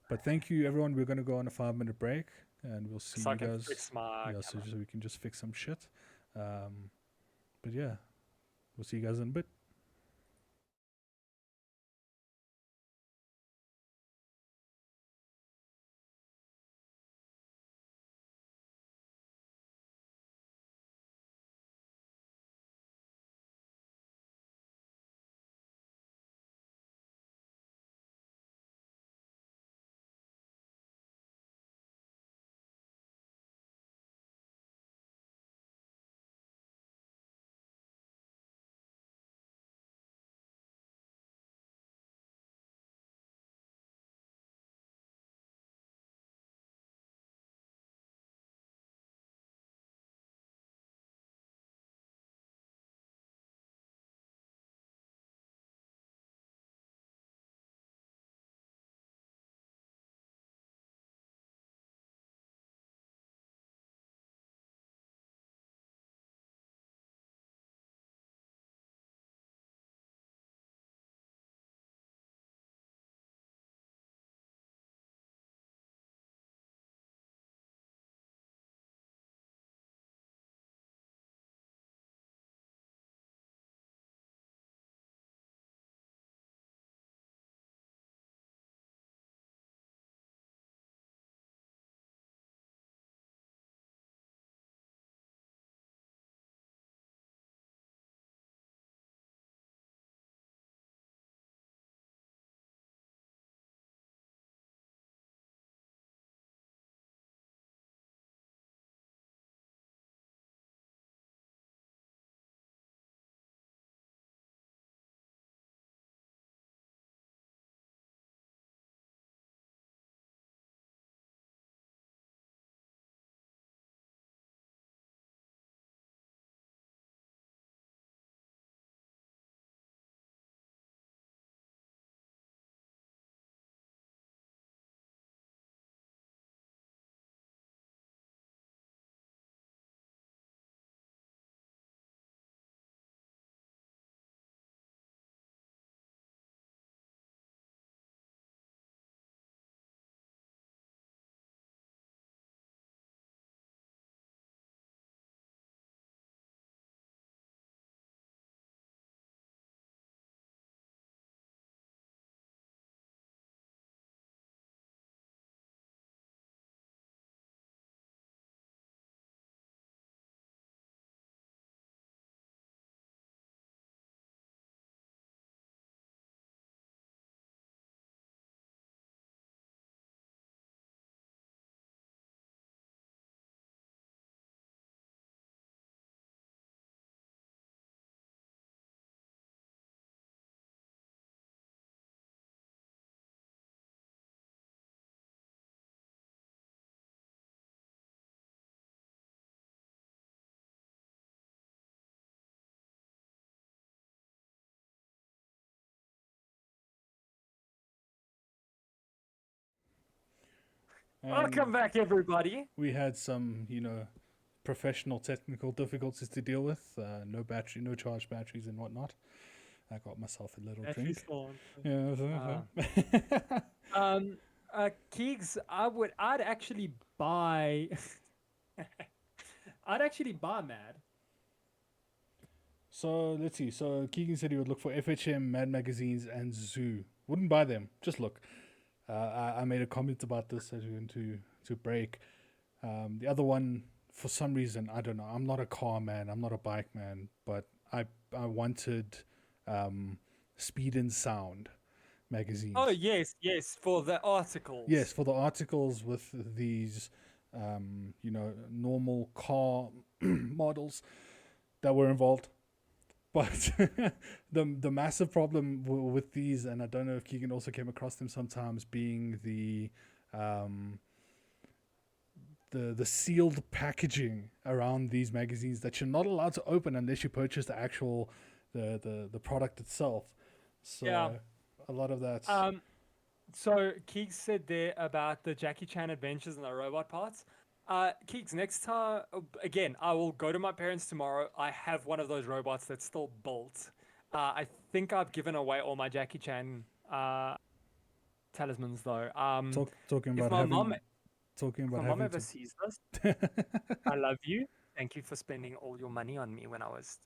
But thank you, everyone. We're gonna go on a 5 minute break, and we'll see So I you can guys. fix my Yeah, camera. so we can just fix some shit. But yeah, we'll see you guys in a bit. Welcome And back, everybody. we had some, professional technical difficulties to deal with. No battery, no charged batteries and whatnot. I got myself a little Actually, drink. still on. Yeah. Um, Keegs, I'd actually buy, I'd actually buy Mad. So let's see. So Keegan said he would look for FHM, Mad Magazines, and Zoo. Wouldn't buy them. Just look. I made a comment about this as we went to break. The other one, for some reason, I don't know. I'm not a car man. I'm not a bike man. But I wanted Speed and Sound magazines. Oh yes, for the articles. Yes, for the articles with these, normal car models that were involved. But the massive problem with these, and I don't know if Keegan also came across them sometimes, being the sealed packaging around these magazines that you're not allowed to open unless you purchase the actual the product itself. So Yeah. a lot of that. So Keegs said there about the Jackie Chan adventures and the robot parts. Keegs, next time, again, I will go to my parents tomorrow. I have one of those robots that's still built. I think I've given away all my Jackie Chan talismans though. Talking if about my having mom, talking if about my mom having ever to. sees this, I love you. Thank you for spending all your money on me when I was.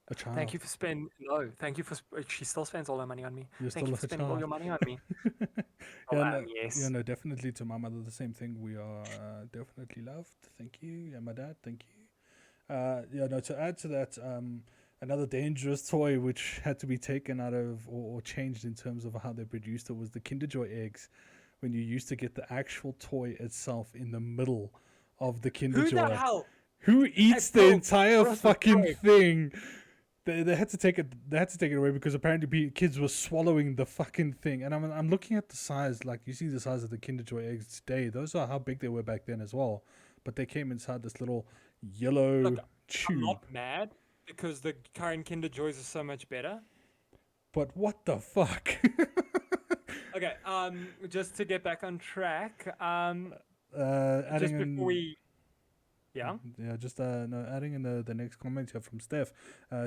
A child. Thank you for spending. No, thank you for. She still spends all her money on me. You're Thank still you a for spending all child. your money on me. Yeah, Oh, no, yes. definitely to my mother the same thing. We are definitely loved. Thank you. Yeah, my dad. Thank you. No. To add to that, another dangerous toy which had to be taken out of or changed in terms of how they produced it was the Kinder Joy eggs. When you used to get the actual toy itself in the middle of the Kinder Who Joy. the hell? Who eats the bro, entire Russell, fucking bro. thing? They had to take it. They had to take it away because apparently kids were swallowing the fucking thing. And I'm looking at the size. Like you see the size of the Kinder Joy eggs today. Those are how big they were back then as well. But they came inside this little yellow Look, I'm tube. not mad because the current Kinder Joys are so much better. But what the fuck? Okay, just to get back on track, Adding just in, before we, yeah, just no, adding in the next comment here from Steph.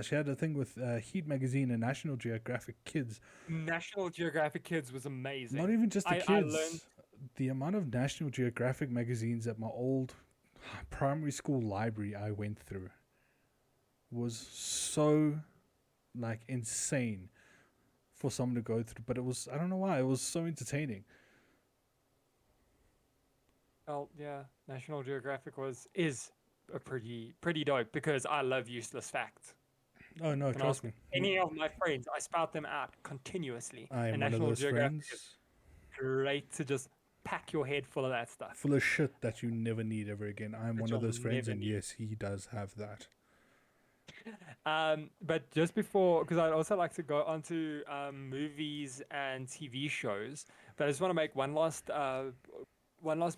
She had a thing with Heat Magazine and National Geographic Kids. National Geographic Kids was amazing. Not even just the I kids. learned The amount of National Geographic magazines at my old primary school library I went through was so like insane for someone to go through. But it was, I don't know why, it was so entertaining. well, yeah, National Geographic is a pretty dope because I love useless facts. Oh no, Can trust ask me. any of my friends, I spout them out continuously. I am and one of National those Geographic is friends great to just pack your head full of that stuff. full of shit that you never need ever again. I'm That one of you'll those friends, never and need. yes, he does have that. But just before, because I'd also like to go on to movies and TV shows, but I just want to make one last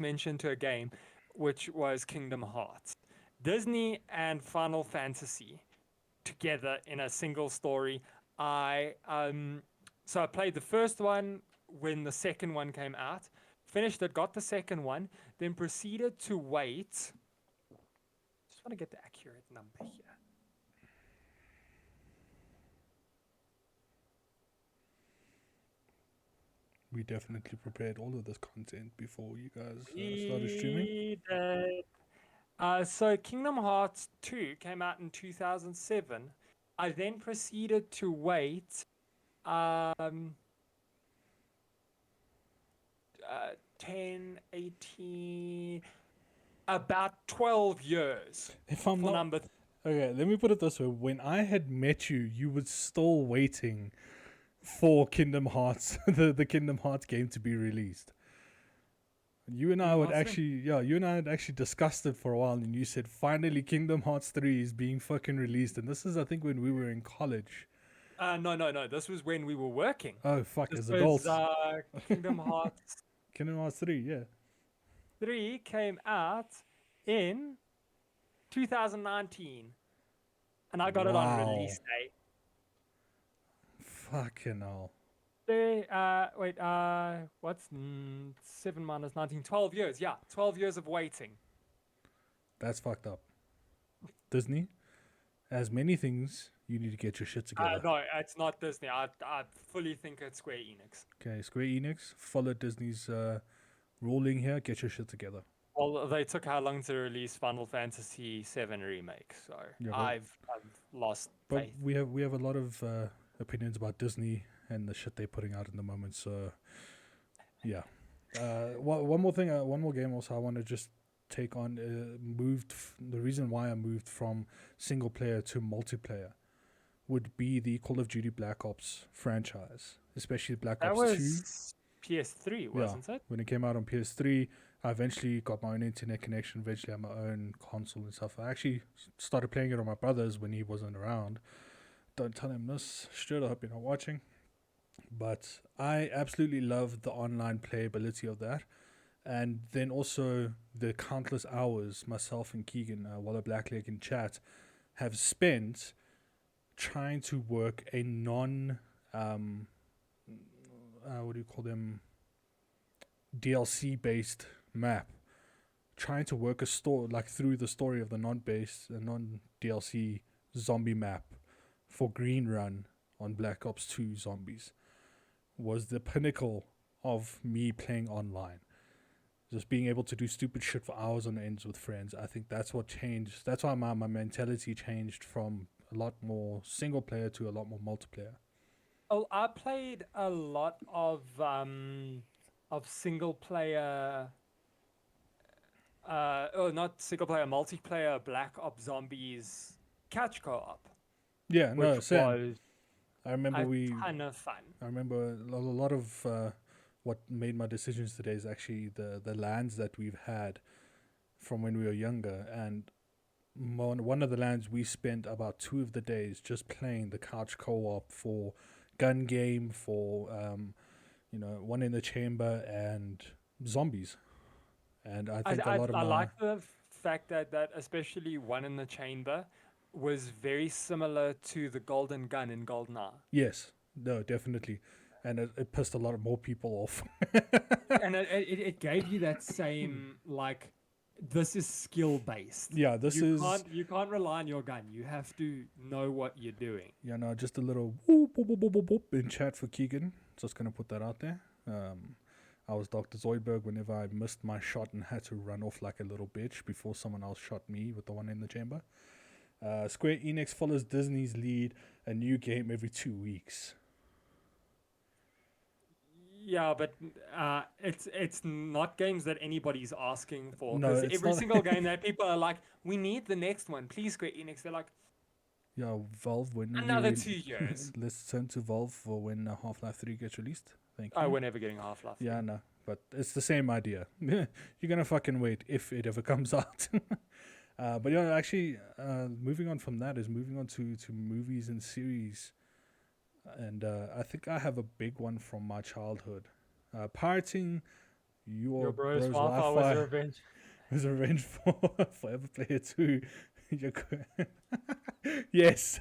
mention to a game, which was Kingdom Hearts. Disney and Final Fantasy together in a single story. So I played the first one when the second one came out, finished it, got the second one, then proceeded to wait. Just want to get the accurate number here. We definitely prepared all of this content before you guys started streaming. We did. So Kingdom Hearts 2 came out in 2007. I then proceeded to wait 10, 18, about 12 years If I'm for not number okay, let me put it this way: when I had met you, you were still waiting for Kingdom Hearts, the Kingdom Hearts game to be released. You and I would actually, you and I had actually discussed it for a while, and you said finally Kingdom Hearts 3 is being fucking released, and this is I think when we were in college. No. This was when we were working. Oh fuck, This as was adults. Kingdom Hearts Kingdom Hearts 3, yeah. 3 came out in 2019, and I got it on Wow. release day. Fucking hell. Wait, what's 7 minus 19? 12 years. Yeah, 12 years of waiting. That's fucked up. Disney has many things. You need to get your shit together. No, it's not Disney. I fully think it's Square Enix. Okay, Square Enix, follow Disney's ruling here. Get your shit together. Well, they took how long to release Final Fantasy VII Remake, so Yeah, but- I've lost But faith. we have a lot of opinions about Disney and the shit they're putting out in the moment. So, yeah. One more thing, one more game. Also, I want to just take on. The reason why I moved from single player to multiplayer would be the Call of Duty Black Ops franchise, especially Black That Ops 2. was PS3, wasn't it? When it came out on PS3, I eventually got my own internet connection. Eventually, had my own console and stuff. I actually started playing it on my brother's when he wasn't around. Don't tell him this. Shit, I hope you're not watching. But I absolutely love the online playability of that. And then also the countless hours myself and Keegan, Waller Blackleg in chat, have spent trying to work a what do you call them, DLC based map, trying to work a through the story of the non DLC zombie map for Green Run on Black Ops 2 Zombies was the pinnacle of me playing online. Just being able to do stupid shit for hours on ends with friends. I think that's what changed. That's why my mentality changed from a lot more single player to a lot more multiplayer. Oh, I played a lot of single player. Not single player, multiplayer Black Ops Zombies catch co-op, Yeah, no, which same. was I remember a ton of fun. I remember a lot of what made my decisions today is actually the lands that we've had from when we were younger. And one of the lands we spent about 2 of the days just playing the couch co-op for gun game, for One in the Chamber and Zombies. And I think a lot of I like the fact that especially One in the Chamber was very similar to the Golden Gun in GoldenEye. Yes, no, definitely. And it pissed a lot of more people off. And it gave you that same, like, this is skill based. Yeah, You can't rely on your gun. You have to know what you're doing. Yeah, no, just a little whoop, whoop, whoop, whoop, whoop in chat for Keegan. Just going to put that out there. I was Dr. Zoidberg whenever I missed my shot and had to run off like a little bitch before someone else shot me with the One in the Chamber. Square Enix follows Disney's lead, a new game every 2 weeks. Yeah, but it's not games that anybody's asking for. No, Because it's every not. single game that people are like, we need the next one. Please, Square Enix. They're like, Yeah, Valve, when another 2 years. Let's turn to Valve for when Half-Life 3 gets released. Thank you. Oh, we're never getting Half-Life. Yeah, no, but it's the same idea. You're gonna fucking wait if it ever comes out. But yeah, actually, moving on from that is moving on to movies and series, and I think I have a big one from my childhood. Pirating your bro's Wi-Fi Wi-Fi was revenge. was revenge for Forever Player 2. Yes,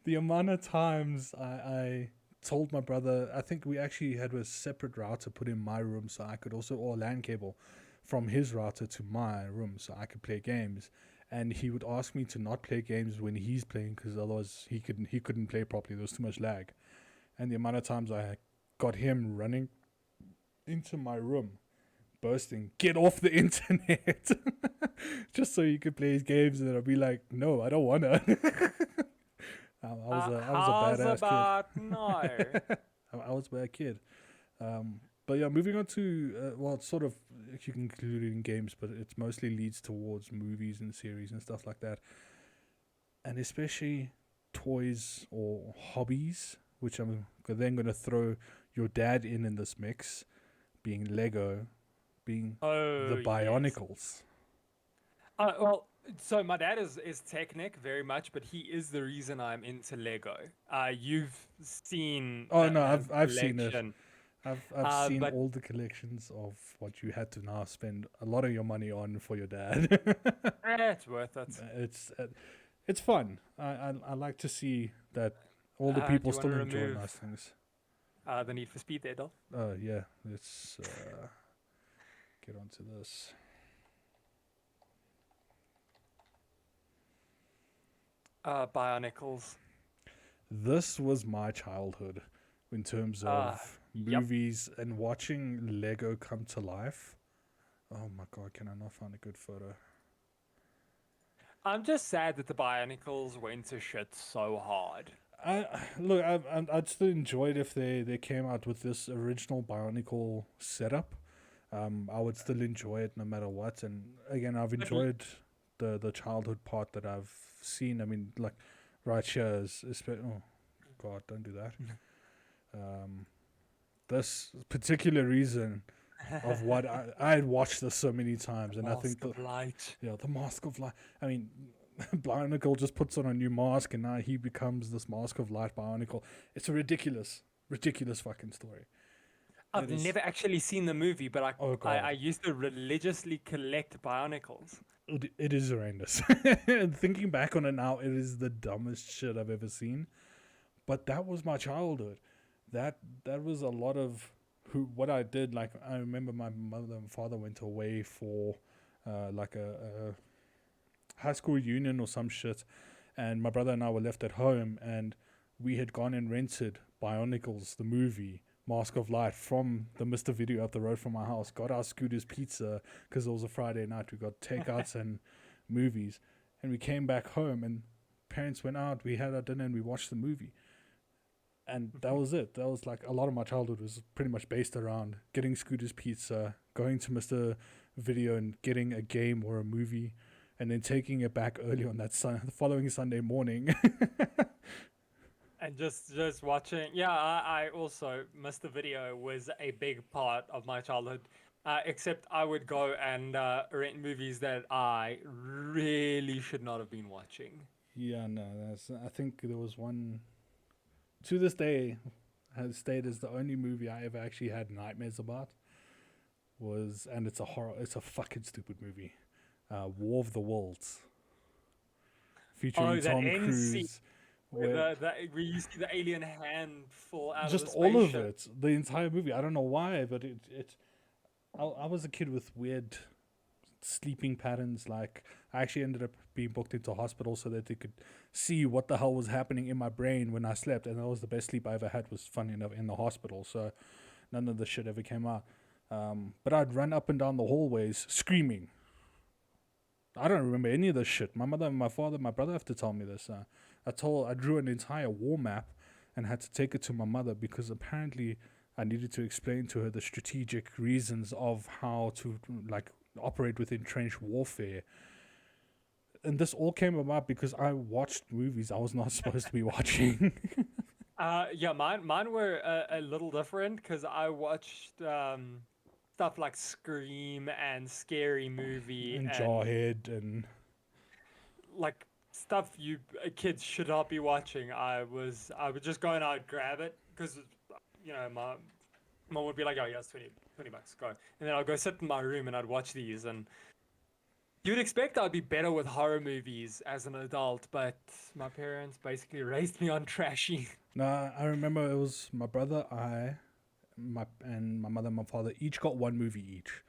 the amount of times I told my brother, I think we actually had a separate router put in my room so I could also, or LAN cable from his router to my room so I could play games. And he would ask me to not play games when he's playing because otherwise he couldn't play properly. There was too much lag. And the amount of times I got him running into my room, bursting, get off the internet, just so he could play his games, and I'd be like, no, I don't wanna. I was a badass kid. No. I was a bad kid. But yeah, moving on to well, it's sort of you can include it in games, but it mostly leads towards movies and series and stuff like that, and especially toys or hobbies, which I'm then going to throw your dad in this mix, being Lego, being the Yes. Bionicles. Well, so my dad is Technic very much, but he is the reason I'm into Lego. You've seen. Oh that- no, that I've seen it. collection. I've seen but- all the collections of what you had to now spend a lot of your money on for your dad. It's worth it. It's fun. I like to see that all the Do people you still wanna enjoy remove- nice things. the Need for Speed there, Dol. Yeah, let's get onto this. Bionicles. This was my childhood in terms of Yep. movies and watching Lego come to life. Oh my god, can I not find a good photo? I'm just sad that the Bionicles went to shit so hard. I'd still enjoy it if they came out with this original Bionicle setup. I would still enjoy it no matter what. And again, I've But l- enjoyed the childhood part that I've seen. I mean, like right here oh god, don't do that. This particular reason of what I had watched this so many times, and I think Mask of Light. the Mask of Light. I mean, Bionicle just puts on a new mask, and now he becomes this Mask of Light Bionicle. It's a ridiculous fucking story. I've It is. never actually seen the movie, but Oh I god, used to religiously collect Bionicles. it is horrendous. Thinking back on it now, it is the dumbest shit I've ever seen. But that was my childhood. That was a lot of what I did. Like I remember my mother and father went away for like a high school reunion or some shit, and my brother and I were left at home, and we had gone and rented Bionicles, the movie Mask of Light, from the Mister Video up the road from my house. Got our Scooters pizza because it was a Friday night. We got takeouts and movies, and we came back home, and parents went out. We had our dinner and we watched the movie, and that was it. That was like a lot of my childhood was pretty much based around getting Scooters pizza, going to Mister Video and getting a game or a movie, and then taking it back early on the following Sunday morning. And just watching, yeah, I also missed the video was a big part of my childhood. Except I would go and rent movies that I really should not have been watching. Yeah, no, I think there was one to this day has stayed as the only movie I ever actually had nightmares about and it's a horror. It's a fucking stupid movie. War of the Worlds, featuring Oh, that Tom end scene Cruise, where where where you see the alien hand fall out of just the all of spaceship. it, the entire movie. I don't know why, but I was a kid with weird sleeping patterns. Like I actually ended up being booked into hospital so that they could see what the hell was happening in my brain when I slept, and that was the best sleep I ever had. Was funny enough in the hospital, so none of the shit ever came out. But I'd run up and down the hallways screaming. I don't remember any of this shit. My mother, my father, my brother have to tell me this. I drew an entire war map and had to take it to my mother because apparently I needed to explain to her the strategic reasons of how to like operate within trench warfare. And this all came about because I watched movies I was not supposed to be watching. Yeah, mine were a little different because I watched stuff like Scream and Scary Movie And and Jarhead and like stuff you kids should not be watching. I would just go and I'd grab it because my mom would be like, "Oh, yeah, it's 20 bucks, go," and then I'd go sit in my room and I'd watch these. And you'd expect I'd be better with horror movies as an adult, but my parents basically raised me on trashy. nah, I remember it was my brother, my mother and my father each got one movie each.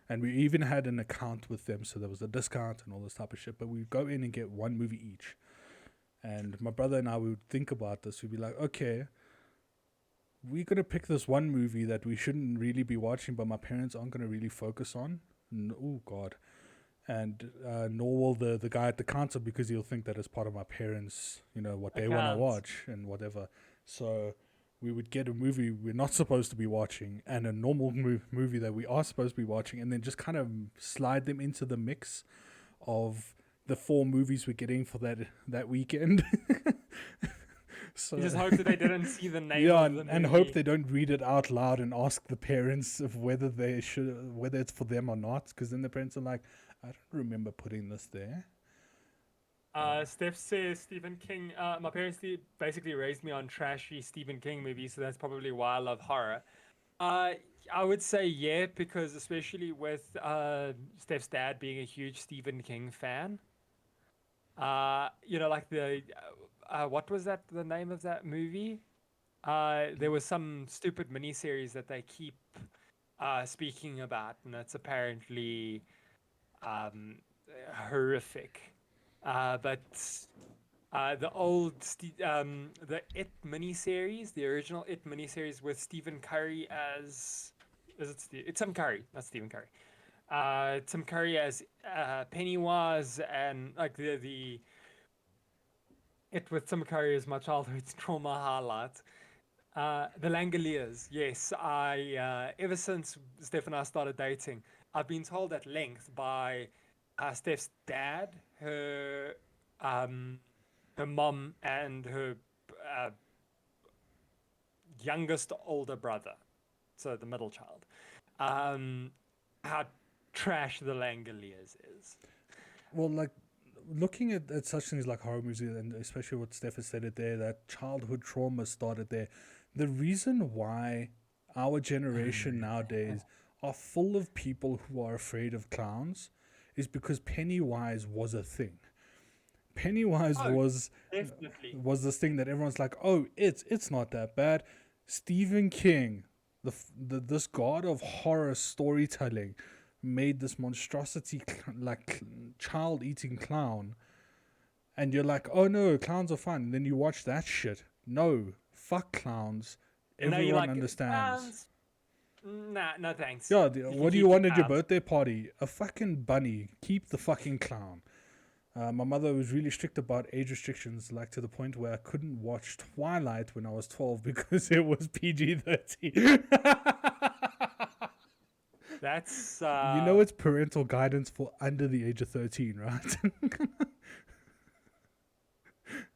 And we even had an account with them, so there was a discount and all this type of shit. But we'd go in and get one movie each. And my brother and I would think about this. We'd be like, okay, we're gonna pick this one movie that we shouldn't really be watching, but my parents aren't gonna really focus on. Oh God. And nor will the guy at the counter because he'll think that it's part of my parents, what they want to Accounts. watch and whatever. So we would get a movie we're not supposed to be watching and a normal movie that we are supposed to be watching, and then just kind of slide them into the mix of the four movies we're getting for that weekend. You So just hope that they didn't see the name yeah, of the and hope movie. they don't read it out loud and ask the parents of whether it's for them or not, because then the parents are like, I don't remember putting this there. Steph says Stephen King. My parents basically raised me on trashy Stephen King movies, so that's probably why I love horror. Uh, I would say yeah, because especially with Steph's dad being a huge Stephen King fan. Like what was that the name of that movie? there was some stupid miniseries that they keep speaking about, and it's apparently um, horrific. But the It miniseries, the original It miniseries with Stephen Curry as it's Tim Curry, not Stephen Curry. Tim Curry as Pennywise, and like the It with Tim Curry is my childhood trauma highlight. The Langoliers, yes. I ever since Steph and I started dating, I've been told at length by Steph's dad, um, her mom, and her uh, youngest older brother, so the middle child, how trash the Langoliers is. Well, like looking at such things like horror movies, and especially what Steph has said it there, that childhood trauma started there. The reason why our generation nowadays are full of people who are afraid of clowns is because Pennywise was a thing. Pennywise Oh, was definitely. this thing that everyone's like, oh, it's not that bad. Stephen King, this god of horror storytelling, made this monstrosity child eating clown, and you're like, oh no, clowns are fun. And then you watch that shit. No, fuck clowns. And now you're Everyone like, understands. clowns? Nah, no thanks. Yeah, You can what do keep you the want at your clowns. birthday party? A fucking bunny. Keep the fucking clown. My mother was really strict about age restrictions, like to the point where I couldn't watch Twilight when I was 12 because it was PG-13. That's You know it's parental guidance for under the age of 13, right?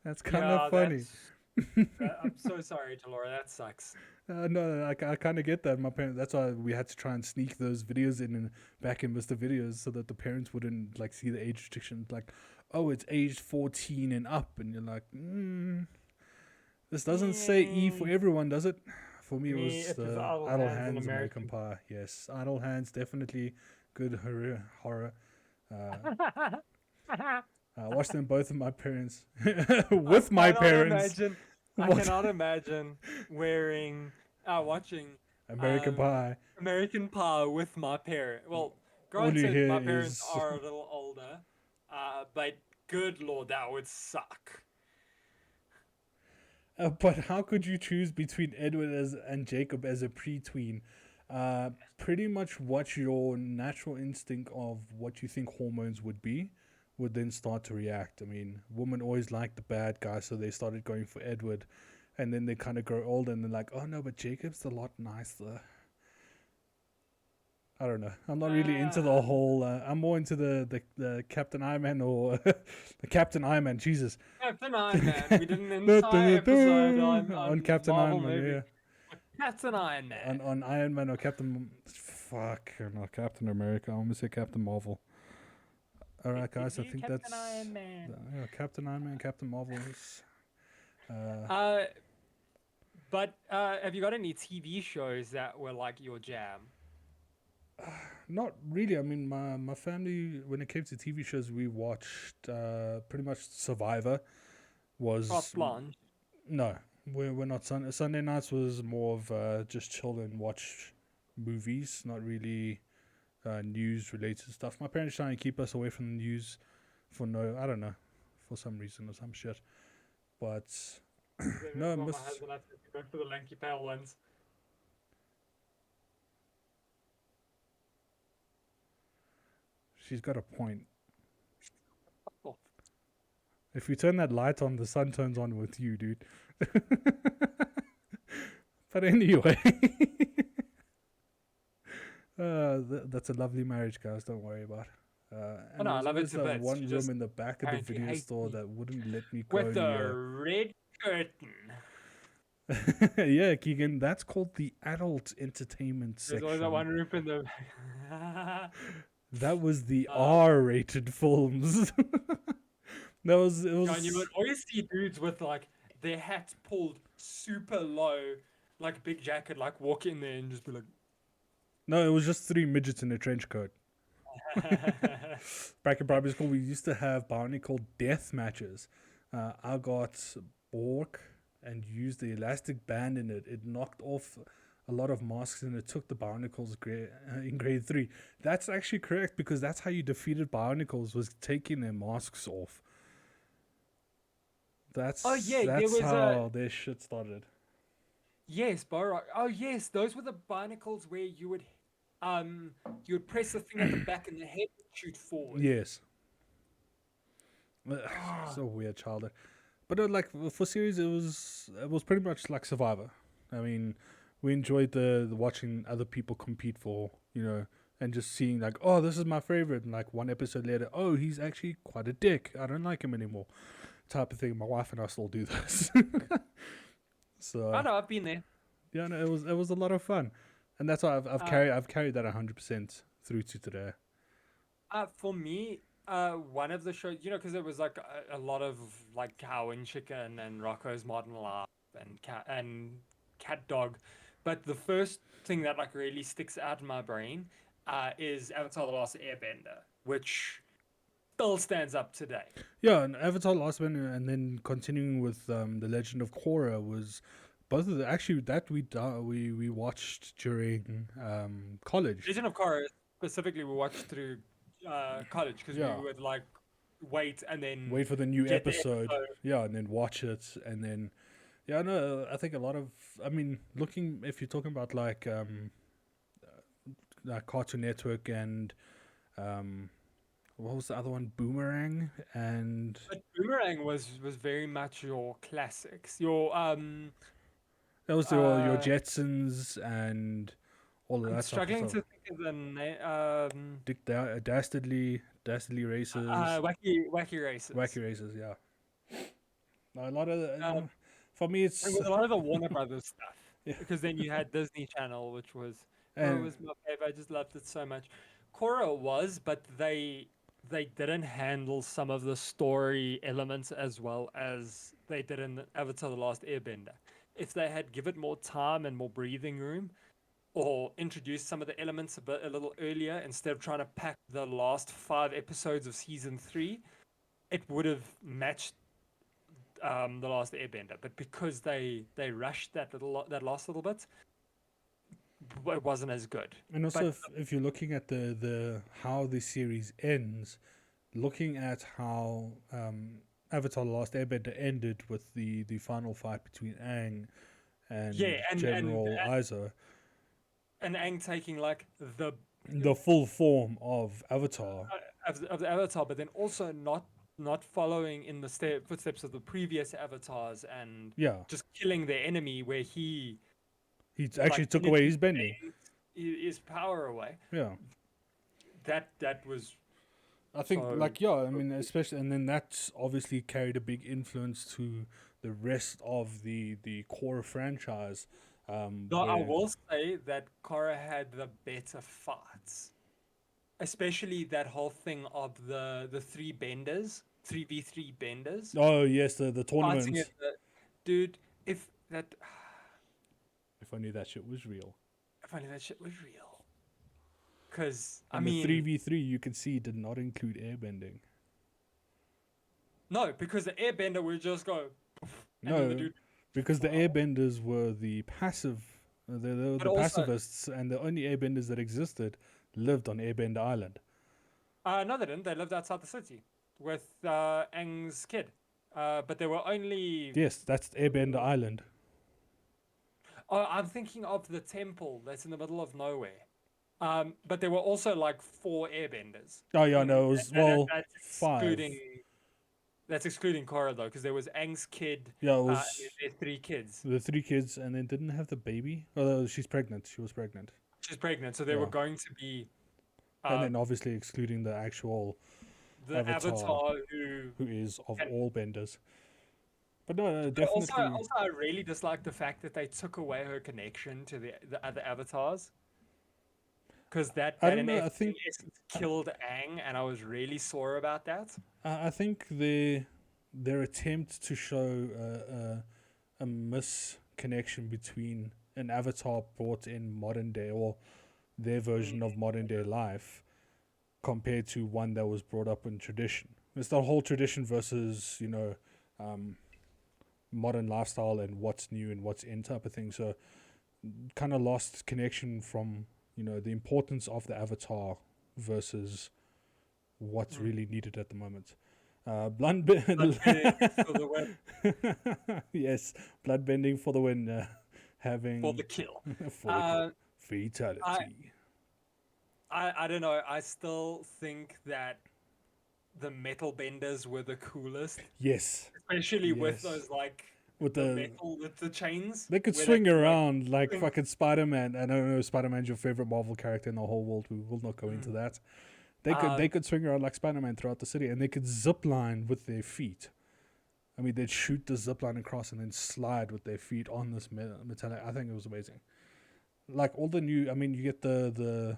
That's kind of funny. I'm so sorry, Laura. That sucks. No, I kind of get that. My parents. That's why we had to try and sneak those videos in and back in Mr. Videos so that the parents wouldn't like see the age restrictions. Like, oh, it's aged 14 and up, and you're like, this doesn't say E for everyone, does it? For me, it was It was the Idle Idle Hands in Hands American American. Pie. Yes, Idle Hands definitely good horror. I watched them both with my parents. With my parents. I What? cannot imagine watching American Pie. American Pie with my parent. Well, All you granted, hear my parents is are a little older, but good lord, that would suck. But how could you choose between Edward and Jacob as a pre-tween? Pretty much what your natural instinct of what you think hormones would be would then start to react. I mean, women always like the bad guy, so they started going for Edward. And then they kind of grow older and they're like, oh no, but Jacob's a lot nicer. I don't know. I'm not really into the whole. I'm more into the Captain Iron Man or the Captain Iron Man. Jesus. Captain Iron Man. We did an entire episode on Captain Marvel Iron Man. movie. Yeah. Captain Iron Man. On Iron Man or Captain. Fuck, no, Captain America. I almost say Captain Marvel. All right, guys. I think Captain that's Iron Man. Captain Iron Man, Captain Marvel. But have you got any TV shows that were like your jam? Not really. I mean, my family, when it came to TV shows, we watched pretty much Survivor. Was Carte Blanche. No, we're not. Sunday nights was more of just chill and watch movies, not really news related stuff. My parents trying to keep us away from the news I don't know, for some reason or some shit. But no, My husband had to go for the lanky pale ones. she's got a point. Oh. If you turn that light on, the sun turns on with you, dude. But anyway, that's a lovely marriage, guys. Don't worry about. And no, I love it there's to that bits. one You room just in the back of the apparently video hate store me. that wouldn't let me go With the near. red curtain. Yeah, Keegan, that's called the adult entertainment There's section. always that one room in the. That was the R-rated films. It was. John, you would always see dudes with like their hats pulled super low, like big jacket, like walk in there and just be like. No, it was just 3 midgets in a trench coat. Back in primary school, we used to have bionicle death matches. I got Bork, and used the elastic band in it, it knocked off a lot of masks and it took the Bionicles in grade 3. That's actually correct because that's how you defeated Bionicles, was taking their masks off. Oh yeah, there That's was a how their shit started. yes, Borok. Oh yes, those were the Bionicles where you would press the thing at the back and the head would shoot forward. Yes. Ah, So weird childhood. But like for series, it was pretty much like Survivor. I mean, we enjoyed the watching other people compete for, and just seeing like, oh, this is my favorite, and like one episode later, oh, he's actually quite a dick. I don't like him anymore, type of thing. My wife and I still do this. I So know, I've been there. yeah, no, it was a lot of fun, and that's why Uh, I've carried that 100% through to today. for me, one of the shows, because it was like a lot of like Cow and Chicken and Rocco's Modern Life and Cat Dog, but the first thing that like really sticks out in my brain, is Avatar: The Last Airbender, which still stands up today. Yeah, and Avatar: Last Airbender, and then continuing with the Legend of Korra was both of the actually that we watched during college. Legend of Korra specifically we watched through college because we Yeah, would like wait and then wait for the new get the episode. episode. Yeah, and then watch it, and then yeah, no, I think a lot of I mean, looking if you're talking about like Cartoon Network and um, what was the other one? Boomerang and But Boomerang was very much your classics. Your that was your uh Jetsons and all of I'm that type of struggling stuff. to think of the name Dastardly Races, Wacky Races. Wacky Races, yeah. A lot of Um for me, it it's was a lot of the Warner Brothers stuff. yeah, Because then you had Disney Channel, which was and was my favorite. I just loved it so much. Korra was, but they didn't handle some of the story elements as well as they did in Avatar: The Last Airbender. If they had given more time and more breathing room, or introduced some of the elements a little earlier instead of trying to pack the last 5 episodes of season 3, it would have matched the last Airbender. But because they rushed that last little bit, it wasn't as good. and also But if you're looking at the how the series ends, looking at how Avatar: The Last Airbender ended with the final fight between Aang yeah, and and General Izo, Aang taking like the the full form of Avatar. of the Avatar, but then also not following in the footsteps of the previous avatars and Yeah, just killing their enemy, where he he like actually took away energy his bending. drained his power away. Yeah. That was I think, so. like, yeah, I mean, especially, and then that's obviously carried a big influence to the rest of the core franchise. Though I Where, will say that Korra had the better fights, especially that whole thing of the three benders, 3v3 benders oh yes, the fighting tournament. at the dude. If that, If I knew that shit was real. if only that shit was real. Because I And the mean, 3v3 you can see did not include airbending. no, because the airbender would just go, poof, and then the No, dude. because the Wow. airbenders were the passive, they were But the also, pacifists, and the only airbenders that existed lived on Airbender Island. no, they didn't. They lived outside the city with Aang's kid. But there were only. Yes, that's Airbender Island. Oh, I'm thinking of the temple that's in the middle of nowhere. But there were also like 4 airbenders. Oh yeah, In, no, it was well that's 5. excluding. That's excluding Korra though, because there was Aang's kid, Yeah, it and was then their 3 kids. the 3 kids, and then didn't have the baby. Oh, she's pregnant. She was pregnant. She's pregnant, so there were Yeah, going to be and uh, then obviously excluding the actual the Avatar, Avatar who. who is of Can, all benders. But no, but also, definitely. I really dislike the fact that they took away her connection to the other avatars, because that I that don't know. I in think essence killed Aang, and I was really sore about that. I think their attempt to show a misconnection between an Avatar brought in modern day, or their version of modern day life, compared to one that was brought up in tradition. It's the whole tradition versus um, modern lifestyle and what's new and what's in type of thing. So kind of lost connection from the importance of the avatar versus what's Mm. really needed at the moment. Blood Bloodbending for the win, yes, blood bending for the win. for the Having kill. for the kill, Uh, I, fatality. I don't know. I still think that the metal benders were the coolest, Yes, especially with yes. those like With the the metal with the chains they could where they swing could like around like swing. fucking Spider-Man. And I don't know, Spider-Man's your favorite Marvel character in the whole world. We will not go into Mm. that. They could Uh, they could swing around like Spider-Man throughout the city, and they could zip line with their feet. I mean, they'd shoot the zip line across and then slide with their feet on this metallic. I think it was amazing. Like all the new, I mean, you get the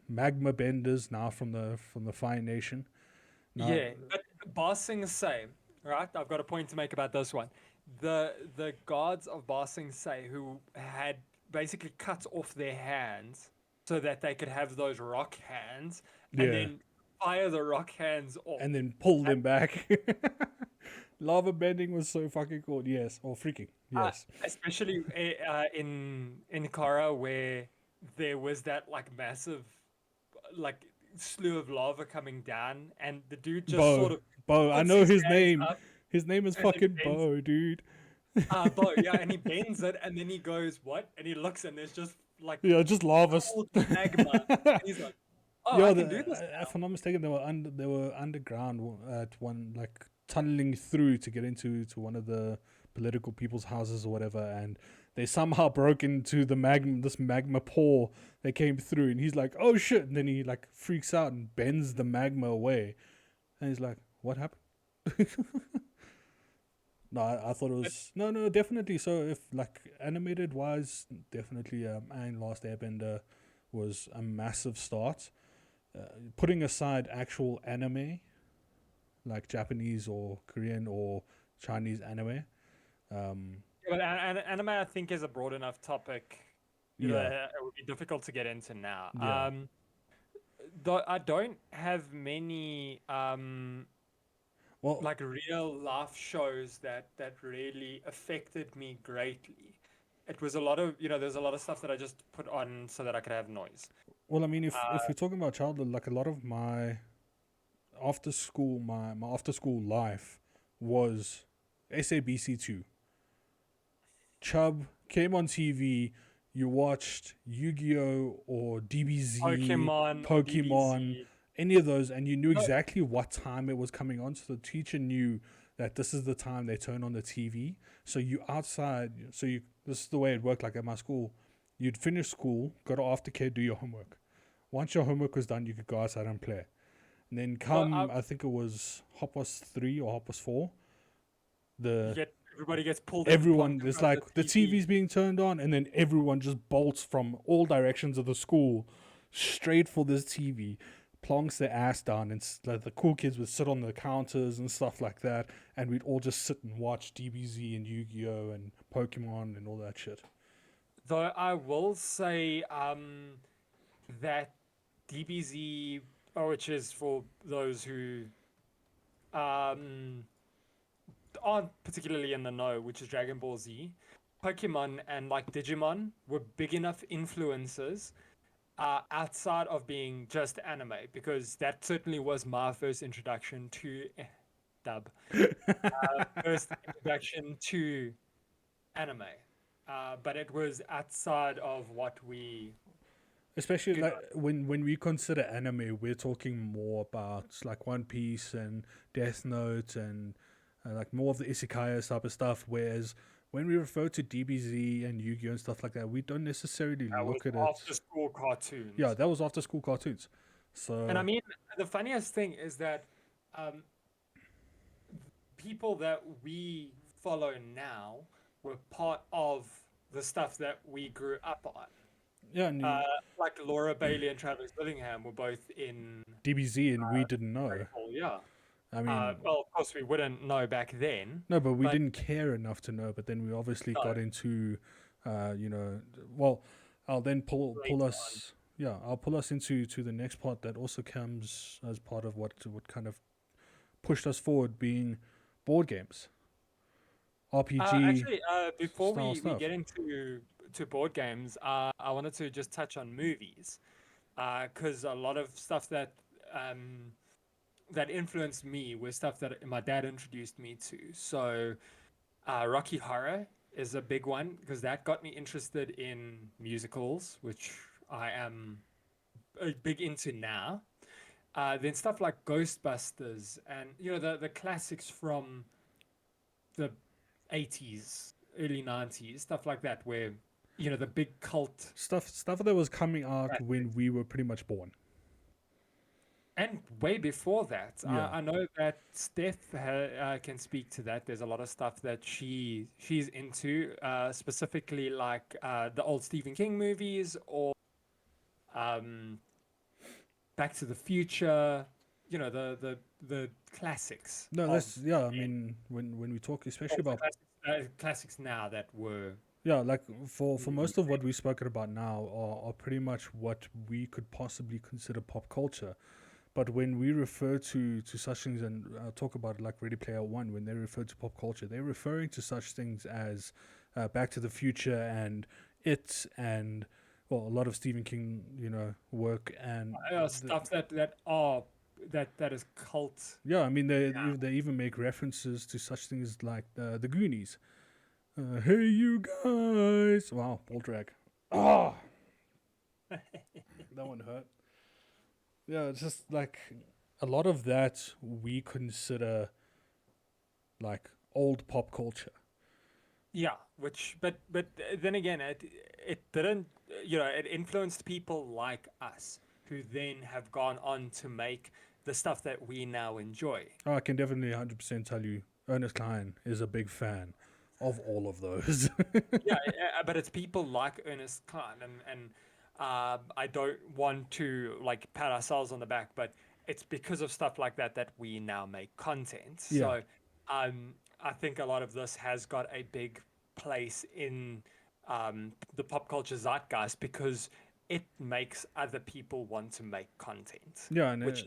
magma benders now from the Fire Nation. Now, yeah, but Ba Sing Se, right? I've got a point to make about this one. The gods of Ba Sing Se who had basically cut off their hands so that they could have those rock hands and yeah, then fire the rock hands off. and then pull them back. Lava bending was so fucking cool. Yes, or freaking. Uh, Yes. especially in Kara where there was that like massive like slew of lava coming down and the dude just sort Bo. of Bo. I puts know his his hands name. up His name is and then fucking bends Bo, dude. but yeah, and he bends it and then he goes, what? And he looks and there's just like Yeah, just lava. cold magma. And he's like, oh, Yeah, I can do this if now. I'm not mistaken, they were underground at one, like tunneling through to get into one of the political people's houses or whatever, and they somehow broke into this magma pore. They came through, and he's like, "Oh shit!" And then he like freaks out and bends the magma away, and he's like, "What happened?" No, I thought it But was no, definitely. So if like animated wise, definitely, Aang Last Airbender was a massive start. Putting aside actual anime, like Japanese or Korean or Chinese anime, um, but anime, I think, is a broad enough topic. yeah, It would be difficult to get into now. yeah. Though I don't have many Well, like real life shows that really affected me greatly. It was a lot of there's a lot of stuff that I just put on so that I could have noise. I mean, if Uh, we're talking about childhood, like a lot of my my after school life was SABC2. Chubb came on TV. You watched Yu-Gi-Oh or DBZ, Pokemon or Pokemon, DBZ. any of those, and you knew No, exactly what time it was coming on. So the teacher knew that this is the time they turn on the TV. So you outside. This is the way it worked. Like at my school, you'd finish school, go to aftercare, do your homework. Once your homework was done, you could go outside and play. And then well, come, I think it was 3:30 or 4:30. The everybody gets pulled and everyone plonked in it's front of like the the TV. TV's being turned on, and then everyone just bolts from all directions of the school straight for this TV, plonks their ass down, and like the cool kids would sit on the counters and stuff like that, and we'd all just sit and watch DBZ and Yu-Gi-Oh and Pokemon and all that shit. Though I will say that DBZ, which is for those who um, aren't particularly in the know, which is Dragon Ball Z, Pokemon and like Digimon were big enough influences outside of being just anime, because that certainly was my first introduction to dub, first introduction to anime. But it was outside of what we, Especially you know, like when we consider anime, we're talking more about like One Piece and Death Note and like more of the isekai type of stuff. Whereas when we refer to DBZ and Yu-Gi-Oh and stuff like that, we don't necessarily that was look at it. after school Yeah, cartoons. that was after school cartoons. And I So mean, the funniest thing is that um, people that we follow now were part of the stuff that we grew up on. yeah, and Uh, like Laura Bailey and Travis Willingham were both in DBZ, and we didn't know. Dragon Ball, yeah. I mean, Well, of course, we wouldn't know back then, no, but we but didn't care enough to know. But then we obviously no, got into, you know, well, I'll then pull later on. us. Yeah, I'll pull us into the next part that also comes as part of what kind of pushed us forward, being board games. RPG Actually, before style we stuff. get into board games, I wanted to just touch on movies, because a lot of stuff um, that influenced me was stuff that my dad introduced me to. So, Rocky Horror is a big one because that got me interested in musicals, which I am big into now. Then stuff like Ghostbusters and the classics from the 80s, early 90s, stuff like that, where the big cult. Stuff that was coming out when we were pretty much born. And way before that, Yeah. I know that Steph can speak to that. There's a lot of stuff that she's into, specifically like the old Stephen King movies or um, Back to the Future. The classics No, of that's yeah. I mean, when we talk, especially the about classics now that were. yeah, like for most of what we've spoken about now are pretty much what we could possibly consider pop culture. But when we refer to such things and talk about it like Ready Player One, when they refer to pop culture, they're referring to such things as Back to the Future and It and well, a lot of Stephen King, work and Stuff that is cult. yeah, I mean Yeah. they even make references to such things like the Goonies. Hey, you guys! Wow, ball drag. Ah, that one hurt. Yeah, it's just like a lot of that we consider like old pop culture. Yeah, but then again, it didn't, it influenced people like us who then have gone on to make the stuff that we now enjoy. Oh, I can definitely 100% tell you, Ernest Klein is a big fan of all of those. Yeah, but it's people like Ernest Klein, and I don't want to like pat ourselves on the back, but it's because of stuff like that that we now make content. Yeah, So, I think a lot of this has got a big place in the pop culture zeitgeist because it makes other people want to make content, yeah, and which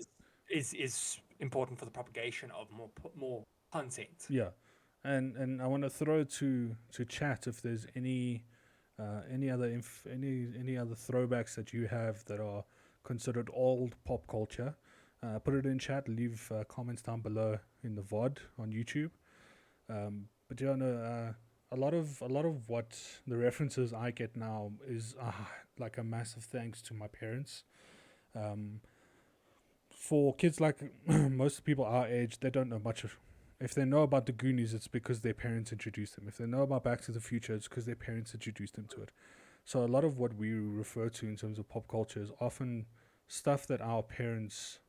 is important for the propagation of more content. yeah, and I want to throw to chat if there's any other any other throwbacks that you have that are considered old pop culture. Put it in chat. Leave comments down below in the VOD on YouTube. But yeah, no, a lot of what the references I get now is like a massive thanks to my parents. Um, for kids like most people our age, they don't know much of. If they know about the Goonies, it's because their parents introduced them. If they know about Back to the Future, it's because their parents introduced them to it. So a lot of what we refer to in terms of pop culture is often stuff that our parents,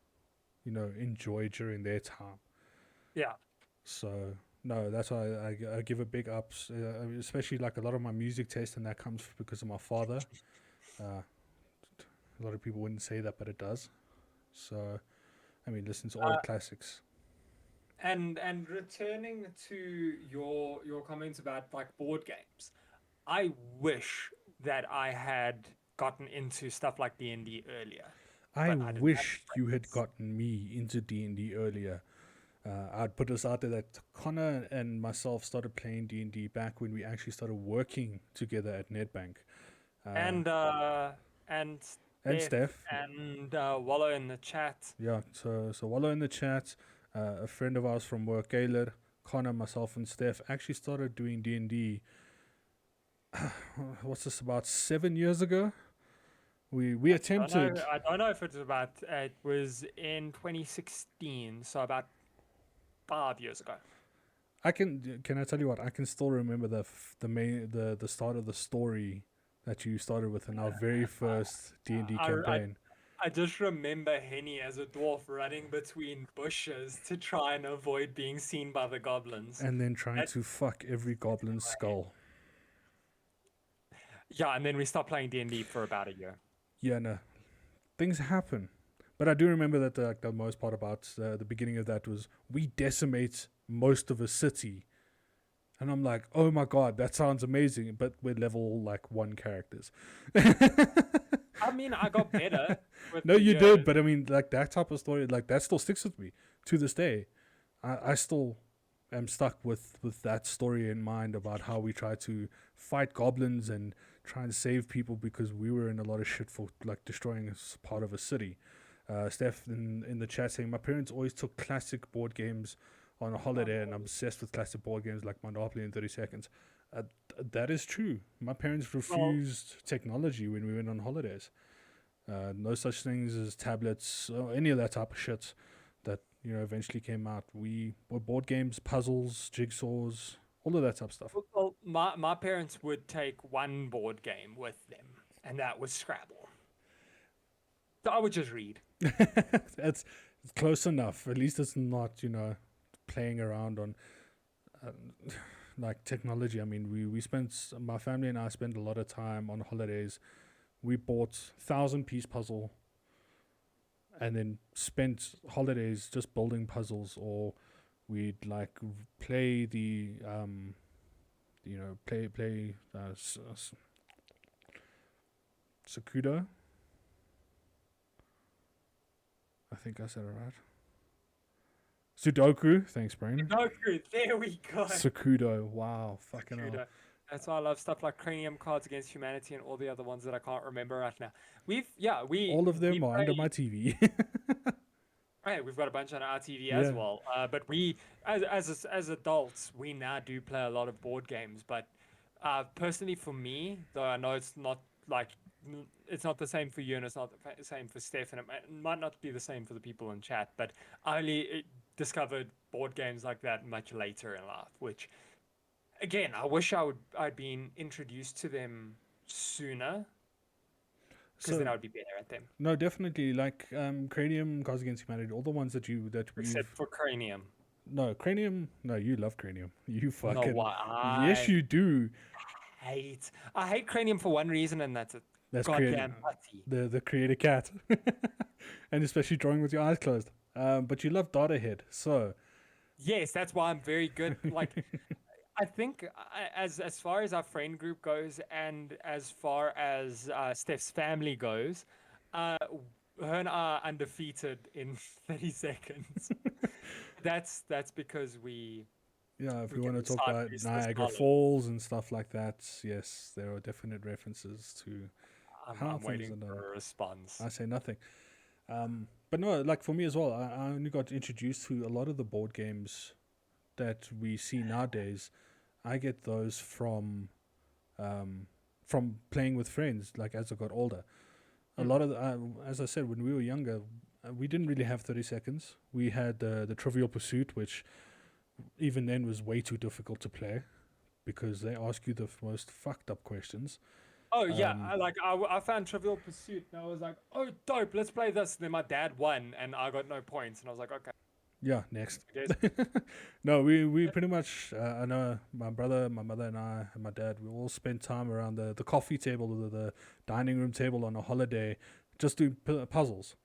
enjoy during their time. Yeah. So no, that's why I give a big ups, especially like a lot of my music taste, and that comes because of my father. Uh, a lot of people wouldn't say that, but it does. So, I mean, listen to old classics. And returning to your comments about like board games, I wish that I had gotten into stuff like D&D earlier, I but I didn't have wish you had friends. gotten me into D&D earlier. I'd put this out there that Connor and myself started playing D&D back when we actually started working together at Nedbank. Uh, And and Steph Steph, and Wallow in the chat. yeah. So Wallow in the chat, a friend of ours from work, Gaylor, Connor, myself, and Steph actually started doing D&D. What's this, about 7 years ago? We attempted. I don't know if it was about it was in 2016, so about 5 years ago. Can I tell you what? I can still remember the main the start of the story that you started with in our very first D&D I, I campaign. I just remember Henny as a dwarf running between bushes to try and avoid being seen by the goblins. And then trying That- to fuck every goblin's skull. yeah, and then we stopped playing D&D for about a year. Yeah, no. Things happen. But I do remember that the most part about the beginning of that was we decimate most of a city. And I'm like, oh my god, that sounds amazing. But we're level like 1 characters. I mean, I got better. With No, the you years. did. But I mean, like that type of story, like that still sticks with me to this day. I still am stuck with that story in mind about how we tried to fight goblins and try and save people because we were in a lot of shit for like destroying part of a city. Steph in the chat saying my parents always took classic board games on a holiday, and I'm obsessed with classic board games like Monopoly in 30 Seconds. That is true. My parents refused technology when we went on holidays. No such things as tablets or any of that type of shit that eventually came out. We were board games, puzzles, jigsaws, all of that type of stuff. Well, my parents would take one board game with them, and that was Scrabble. So I would just read. It's close enough. At least it's not playing around on like technology. I mean, my family and I spent a lot of time on holidays. We bought 1,000-piece puzzle and then spent holidays just building puzzles, or we'd like play the Sakudo. I think I said it right. Sudoku. Thanks, Brain. Sudoku. There we go. Sakudo. Wow. Fucking Sudoku. hell. That's why I love stuff like Cranium, Cards Against Humanity, and all the other ones that I can't remember right now. All of them are under my TV. Right, we've got a bunch on our TV as well. But we, as adults, we now do play a lot of board games. But personally, for me, though I know it's not the same for you, and it's not the same for Steph, and it might not be the same for the people in chat. But I only discovered board games like that much later in life, which. Again, I wish I'd been introduced to them sooner, because then I would be better at them. No, definitely. Like Cranium, Cards Against Humanity, all the ones that we except for Cranium. No, Cranium. No, you love Cranium. You fucking. No, yes, you do. I hate Cranium for one reason, and that's it. That's goddamn putty. The creator cat, and especially drawing with your eyes closed. But you love Data Head, so. Yes, that's why I'm very good. Like. I think as far as our friend group goes, and as far as Steph's family goes, her and I are undefeated in 30 seconds. That's because we. Yeah, if we want to talk about Niagara Falls and stuff like that, yes, there are definite references to. I'm waiting for a response. I say nothing. But no, like for me as well, I only got introduced to a lot of the board games that we see nowadays. I get those from playing with friends. Like as I got older, a lot of as I said, when we were younger, we didn't really have 30 seconds. We had the Trivial Pursuit, which even then was way too difficult to play because they ask you the most fucked up questions. Oh yeah, I found Trivial Pursuit and I was like, oh dope, let's play this. And then my dad won and I got no points and I was like, okay. Yeah, next. No, we pretty much, I know my brother, my mother and I and my dad, we all spent time around the coffee table or the dining room table on a holiday just doing puzzles.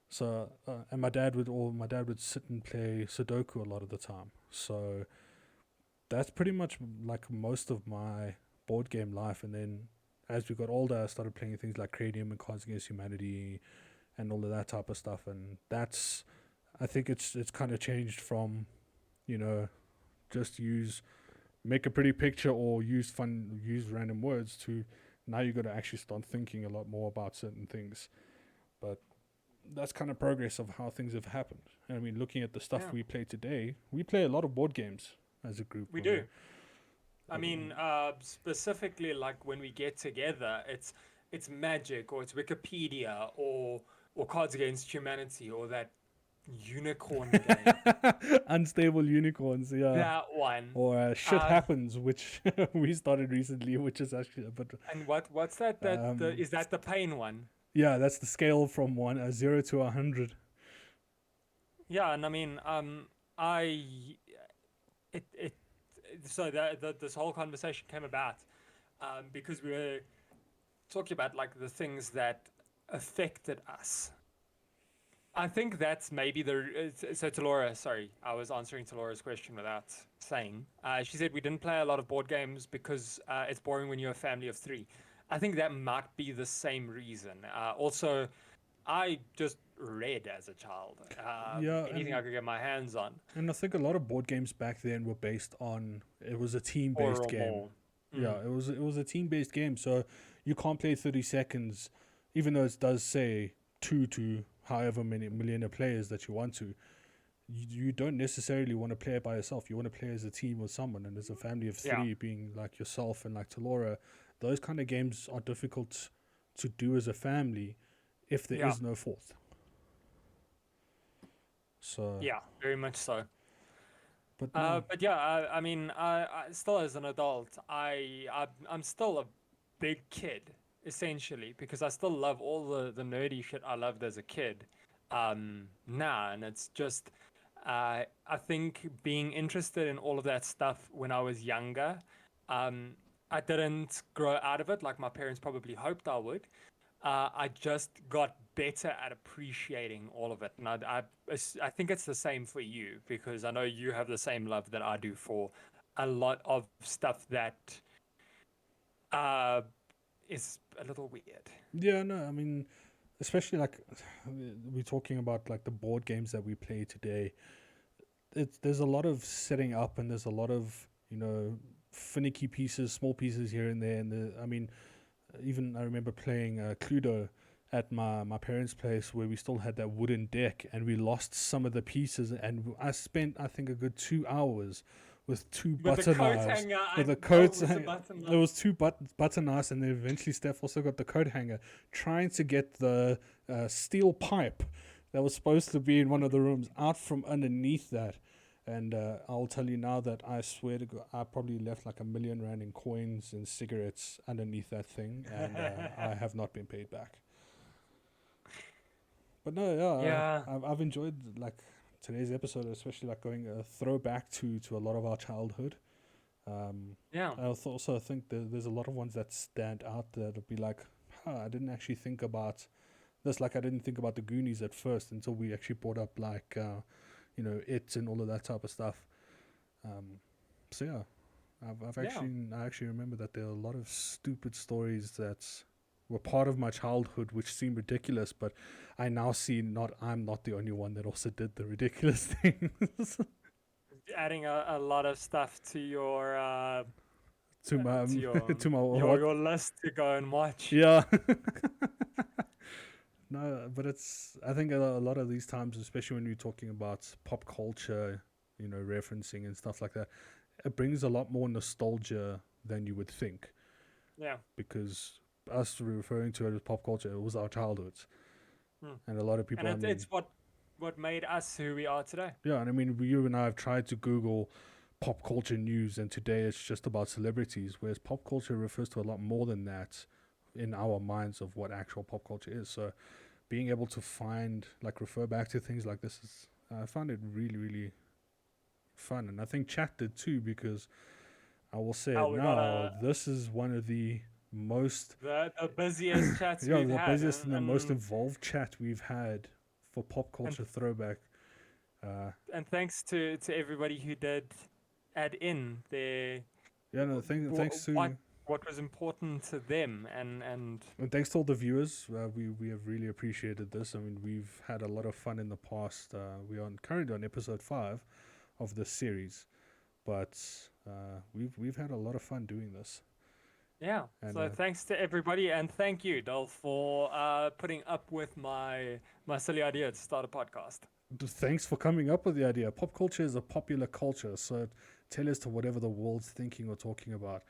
So, and my dad would sit and play Sudoku a lot of the time. So that's pretty much like most of my board game life. And then as we got older, I started playing things like Cranium and Cards Against Humanity and all of that type of stuff. And that's... I think it's kind of changed from, just make a pretty picture or use random words to now you got to actually start thinking a lot more about certain things. But that's kind of progress of how things have happened. And I mean, looking at the stuff we play today, we play a lot of board games as a group. We do. I mean, specifically like when we get together, it's Magic or it's Wikipedia or Cards Against Humanity or that unicorn game. Unstable unicorns, yeah. That one. Or Shit Happens, which we started recently, which is actually a bit... And what's that? Is that the pain one? Yeah, that's the scale from 0 to 100. Yeah, and I mean, so this whole conversation came about because we were talking about like the things that affected us. I think that's maybe so to Laura, sorry, I was answering to Laura's question without saying. She said we didn't play a lot of board games because it's boring when you're a family of 3. I think that might be the same reason. Also, I just read as a child. Yeah, Anything I could get my hands on, and I think a lot of board games back then were based on it was a team or based game. more. Yeah, it was a team based game, so you can't play 30 seconds, even though it does say two to however many million of players that you want to. You don't necessarily want to play it by yourself. You want to play as a team with someone, and as a family of Yeah. three, being like yourself and like Talora. Those kind of games are difficult to do as a family if there is Yeah. no fourth. So, Yeah, very much so. but no, But yeah, I mean, I still as an adult, I'm still a big kid essentially because I still love all the nerdy shit I loved as a kid. Now, and it's just, I think being interested in all of that stuff when I was younger, um, I didn't grow out of it like my parents probably hoped I would. I just got better at appreciating all of it, and I think it's the same for you because I know you have the same love that I do for a lot of stuff that uh, is a little weird. yeah, no, I mean, especially like we're talking about like the board games that we play today. There's a lot of setting up, and there's a lot of finicky pieces, small pieces here and there. And I mean, even I remember playing Cluedo at my parents' place where we still had that wooden deck, and we lost some of the pieces, and I spent I think a good 2 hours with two With the butter coat knives. hanger, With the I coats, know it was a button there knife. was two butter knives, and then eventually Steph also got the coat hanger, trying to get the steel pipe that was supposed to be in one of the rooms out from underneath that. And I'll tell you now that I swear to God, I probably left like R1 million in coins and cigarettes underneath that thing, and I have not been paid back. But no, Yeah, yeah, I've enjoyed like today's episode, especially like going a throwback to a lot of our childhood. yeah. I also think there's a lot of ones that stand out that'll be like, I didn't actually think about this. Like I didn't think about the Goonies at first until we actually brought up like it and all of that type of stuff. So yeah, Yeah. I actually remember that there are a lot of stupid stories that were part of my childhood which seem ridiculous, but I now see I'm not the only one that also did the ridiculous things Adding a lot of stuff to my to your to my your what. your list to go and watch. Yeah. No, but I think a lot of these times, especially when you're talking about pop culture, referencing and stuff like that, it brings a lot more nostalgia than you would think, Yeah. because us referring to it as pop culture, it was our childhoods. Hmm. And a lot of people, And I it's mean, what made us who we are today. yeah, and I mean, you and I have tried to Google pop culture news, and today it's just about celebrities, whereas pop culture refers to a lot more than that in our minds of what actual pop culture is. So being able to find, like, refer back to things like this is, I found it really, really fun. And I think chat did too, because I will say Oh, it we got now, this is one of the most, the busiest chats yeah, we've the had, busiest and the most and involved chat we've had for pop and culture throwback. Uh, and thanks to everybody who did add in their yeah, no, thanks to what was important to them, and and thanks to all the viewers. We have really appreciated this. I mean, we've had a lot of fun in the past. We are currently on episode 5 of this series, but we've had a lot of fun doing this. yeah. And So thanks to everybody, and thank you, Dolph, for putting up with my silly idea to start a podcast. thanks for coming up with the idea. Pop culture is a popular culture, so tell us to whatever the world's thinking or talking about.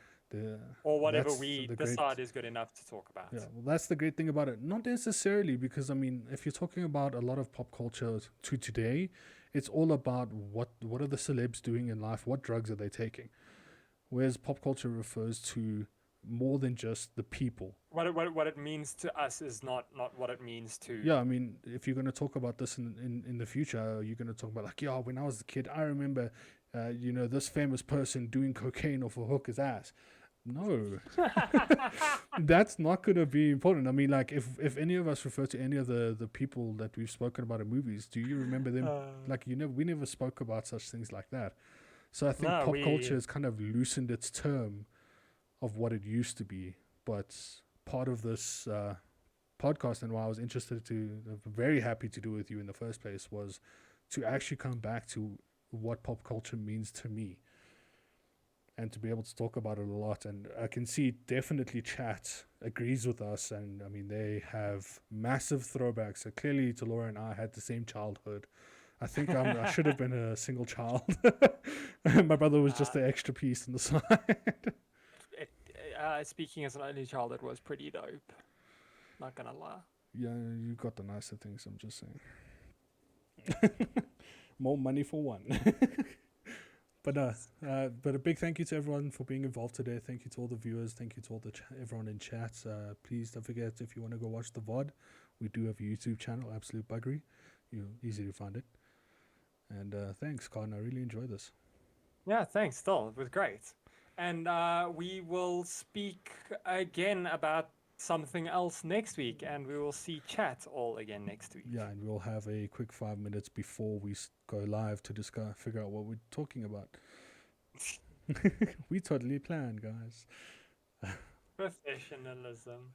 Or whatever That's we the great. decide is good enough to talk about. Yeah, well, that's the great thing about it. Not necessarily, because I mean, if you're talking about a lot of pop culture to today, it's all about what are the celebs doing in life, what drugs are they taking. Whereas pop culture refers to more than just the people. What it means to us is not what it means to. Yeah, I mean, if you're going to talk about this in the future, you're going to talk about like, yeah, when I was a kid, I remember, this famous person doing cocaine off a hooker's ass. No, that's not going to be important. I mean, like, if any of us refer to any of the people that we've spoken about in movies, do you remember them? Like, we never spoke about such things like that. So I think No, pop we culture has kind of loosened its term of what it used to be. But part of this podcast and why I was interested to, very happy to do with you in the first place was to actually come back to what pop culture means to me and to be able to talk about it a lot. And I can see definitely chat agrees with us. And I mean, they have massive throwbacks. So clearly, Laura and I had the same childhood. I think I should have been a single child. My brother was just the extra piece on the side. Speaking as an only child, it was pretty dope. Not gonna lie. Yeah, you got the nicer things, I'm just saying. More money for one. But a big thank you to everyone for being involved today. Thank you to all the viewers. Thank you to all the everyone in chat. Please don't forget, if you want to go watch the VOD, we do have a YouTube channel, Absolute Buggery. You easy to find it. And thanks, Colin. I really enjoyed this. Yeah, thanks. Still, it was great. And we will speak again about something else next week, and we will see chat all again next week. Yeah, and we'll have a quick 5 minutes before we go live to figure out what we're talking about. We totally planned, guys. Professionalism.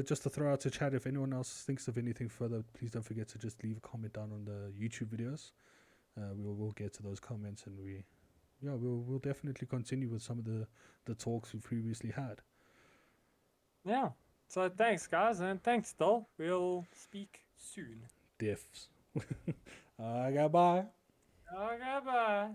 Just to throw out to chat, if anyone else thinks of anything further, please don't forget to just leave a comment down on the YouTube videos. We'll get to those comments, and we'll definitely continue with some of the talks we previously had. Yeah. So thanks, guys, and thanks, Still. We'll speak soon. Diffs. Okay, bye. Okay, bye.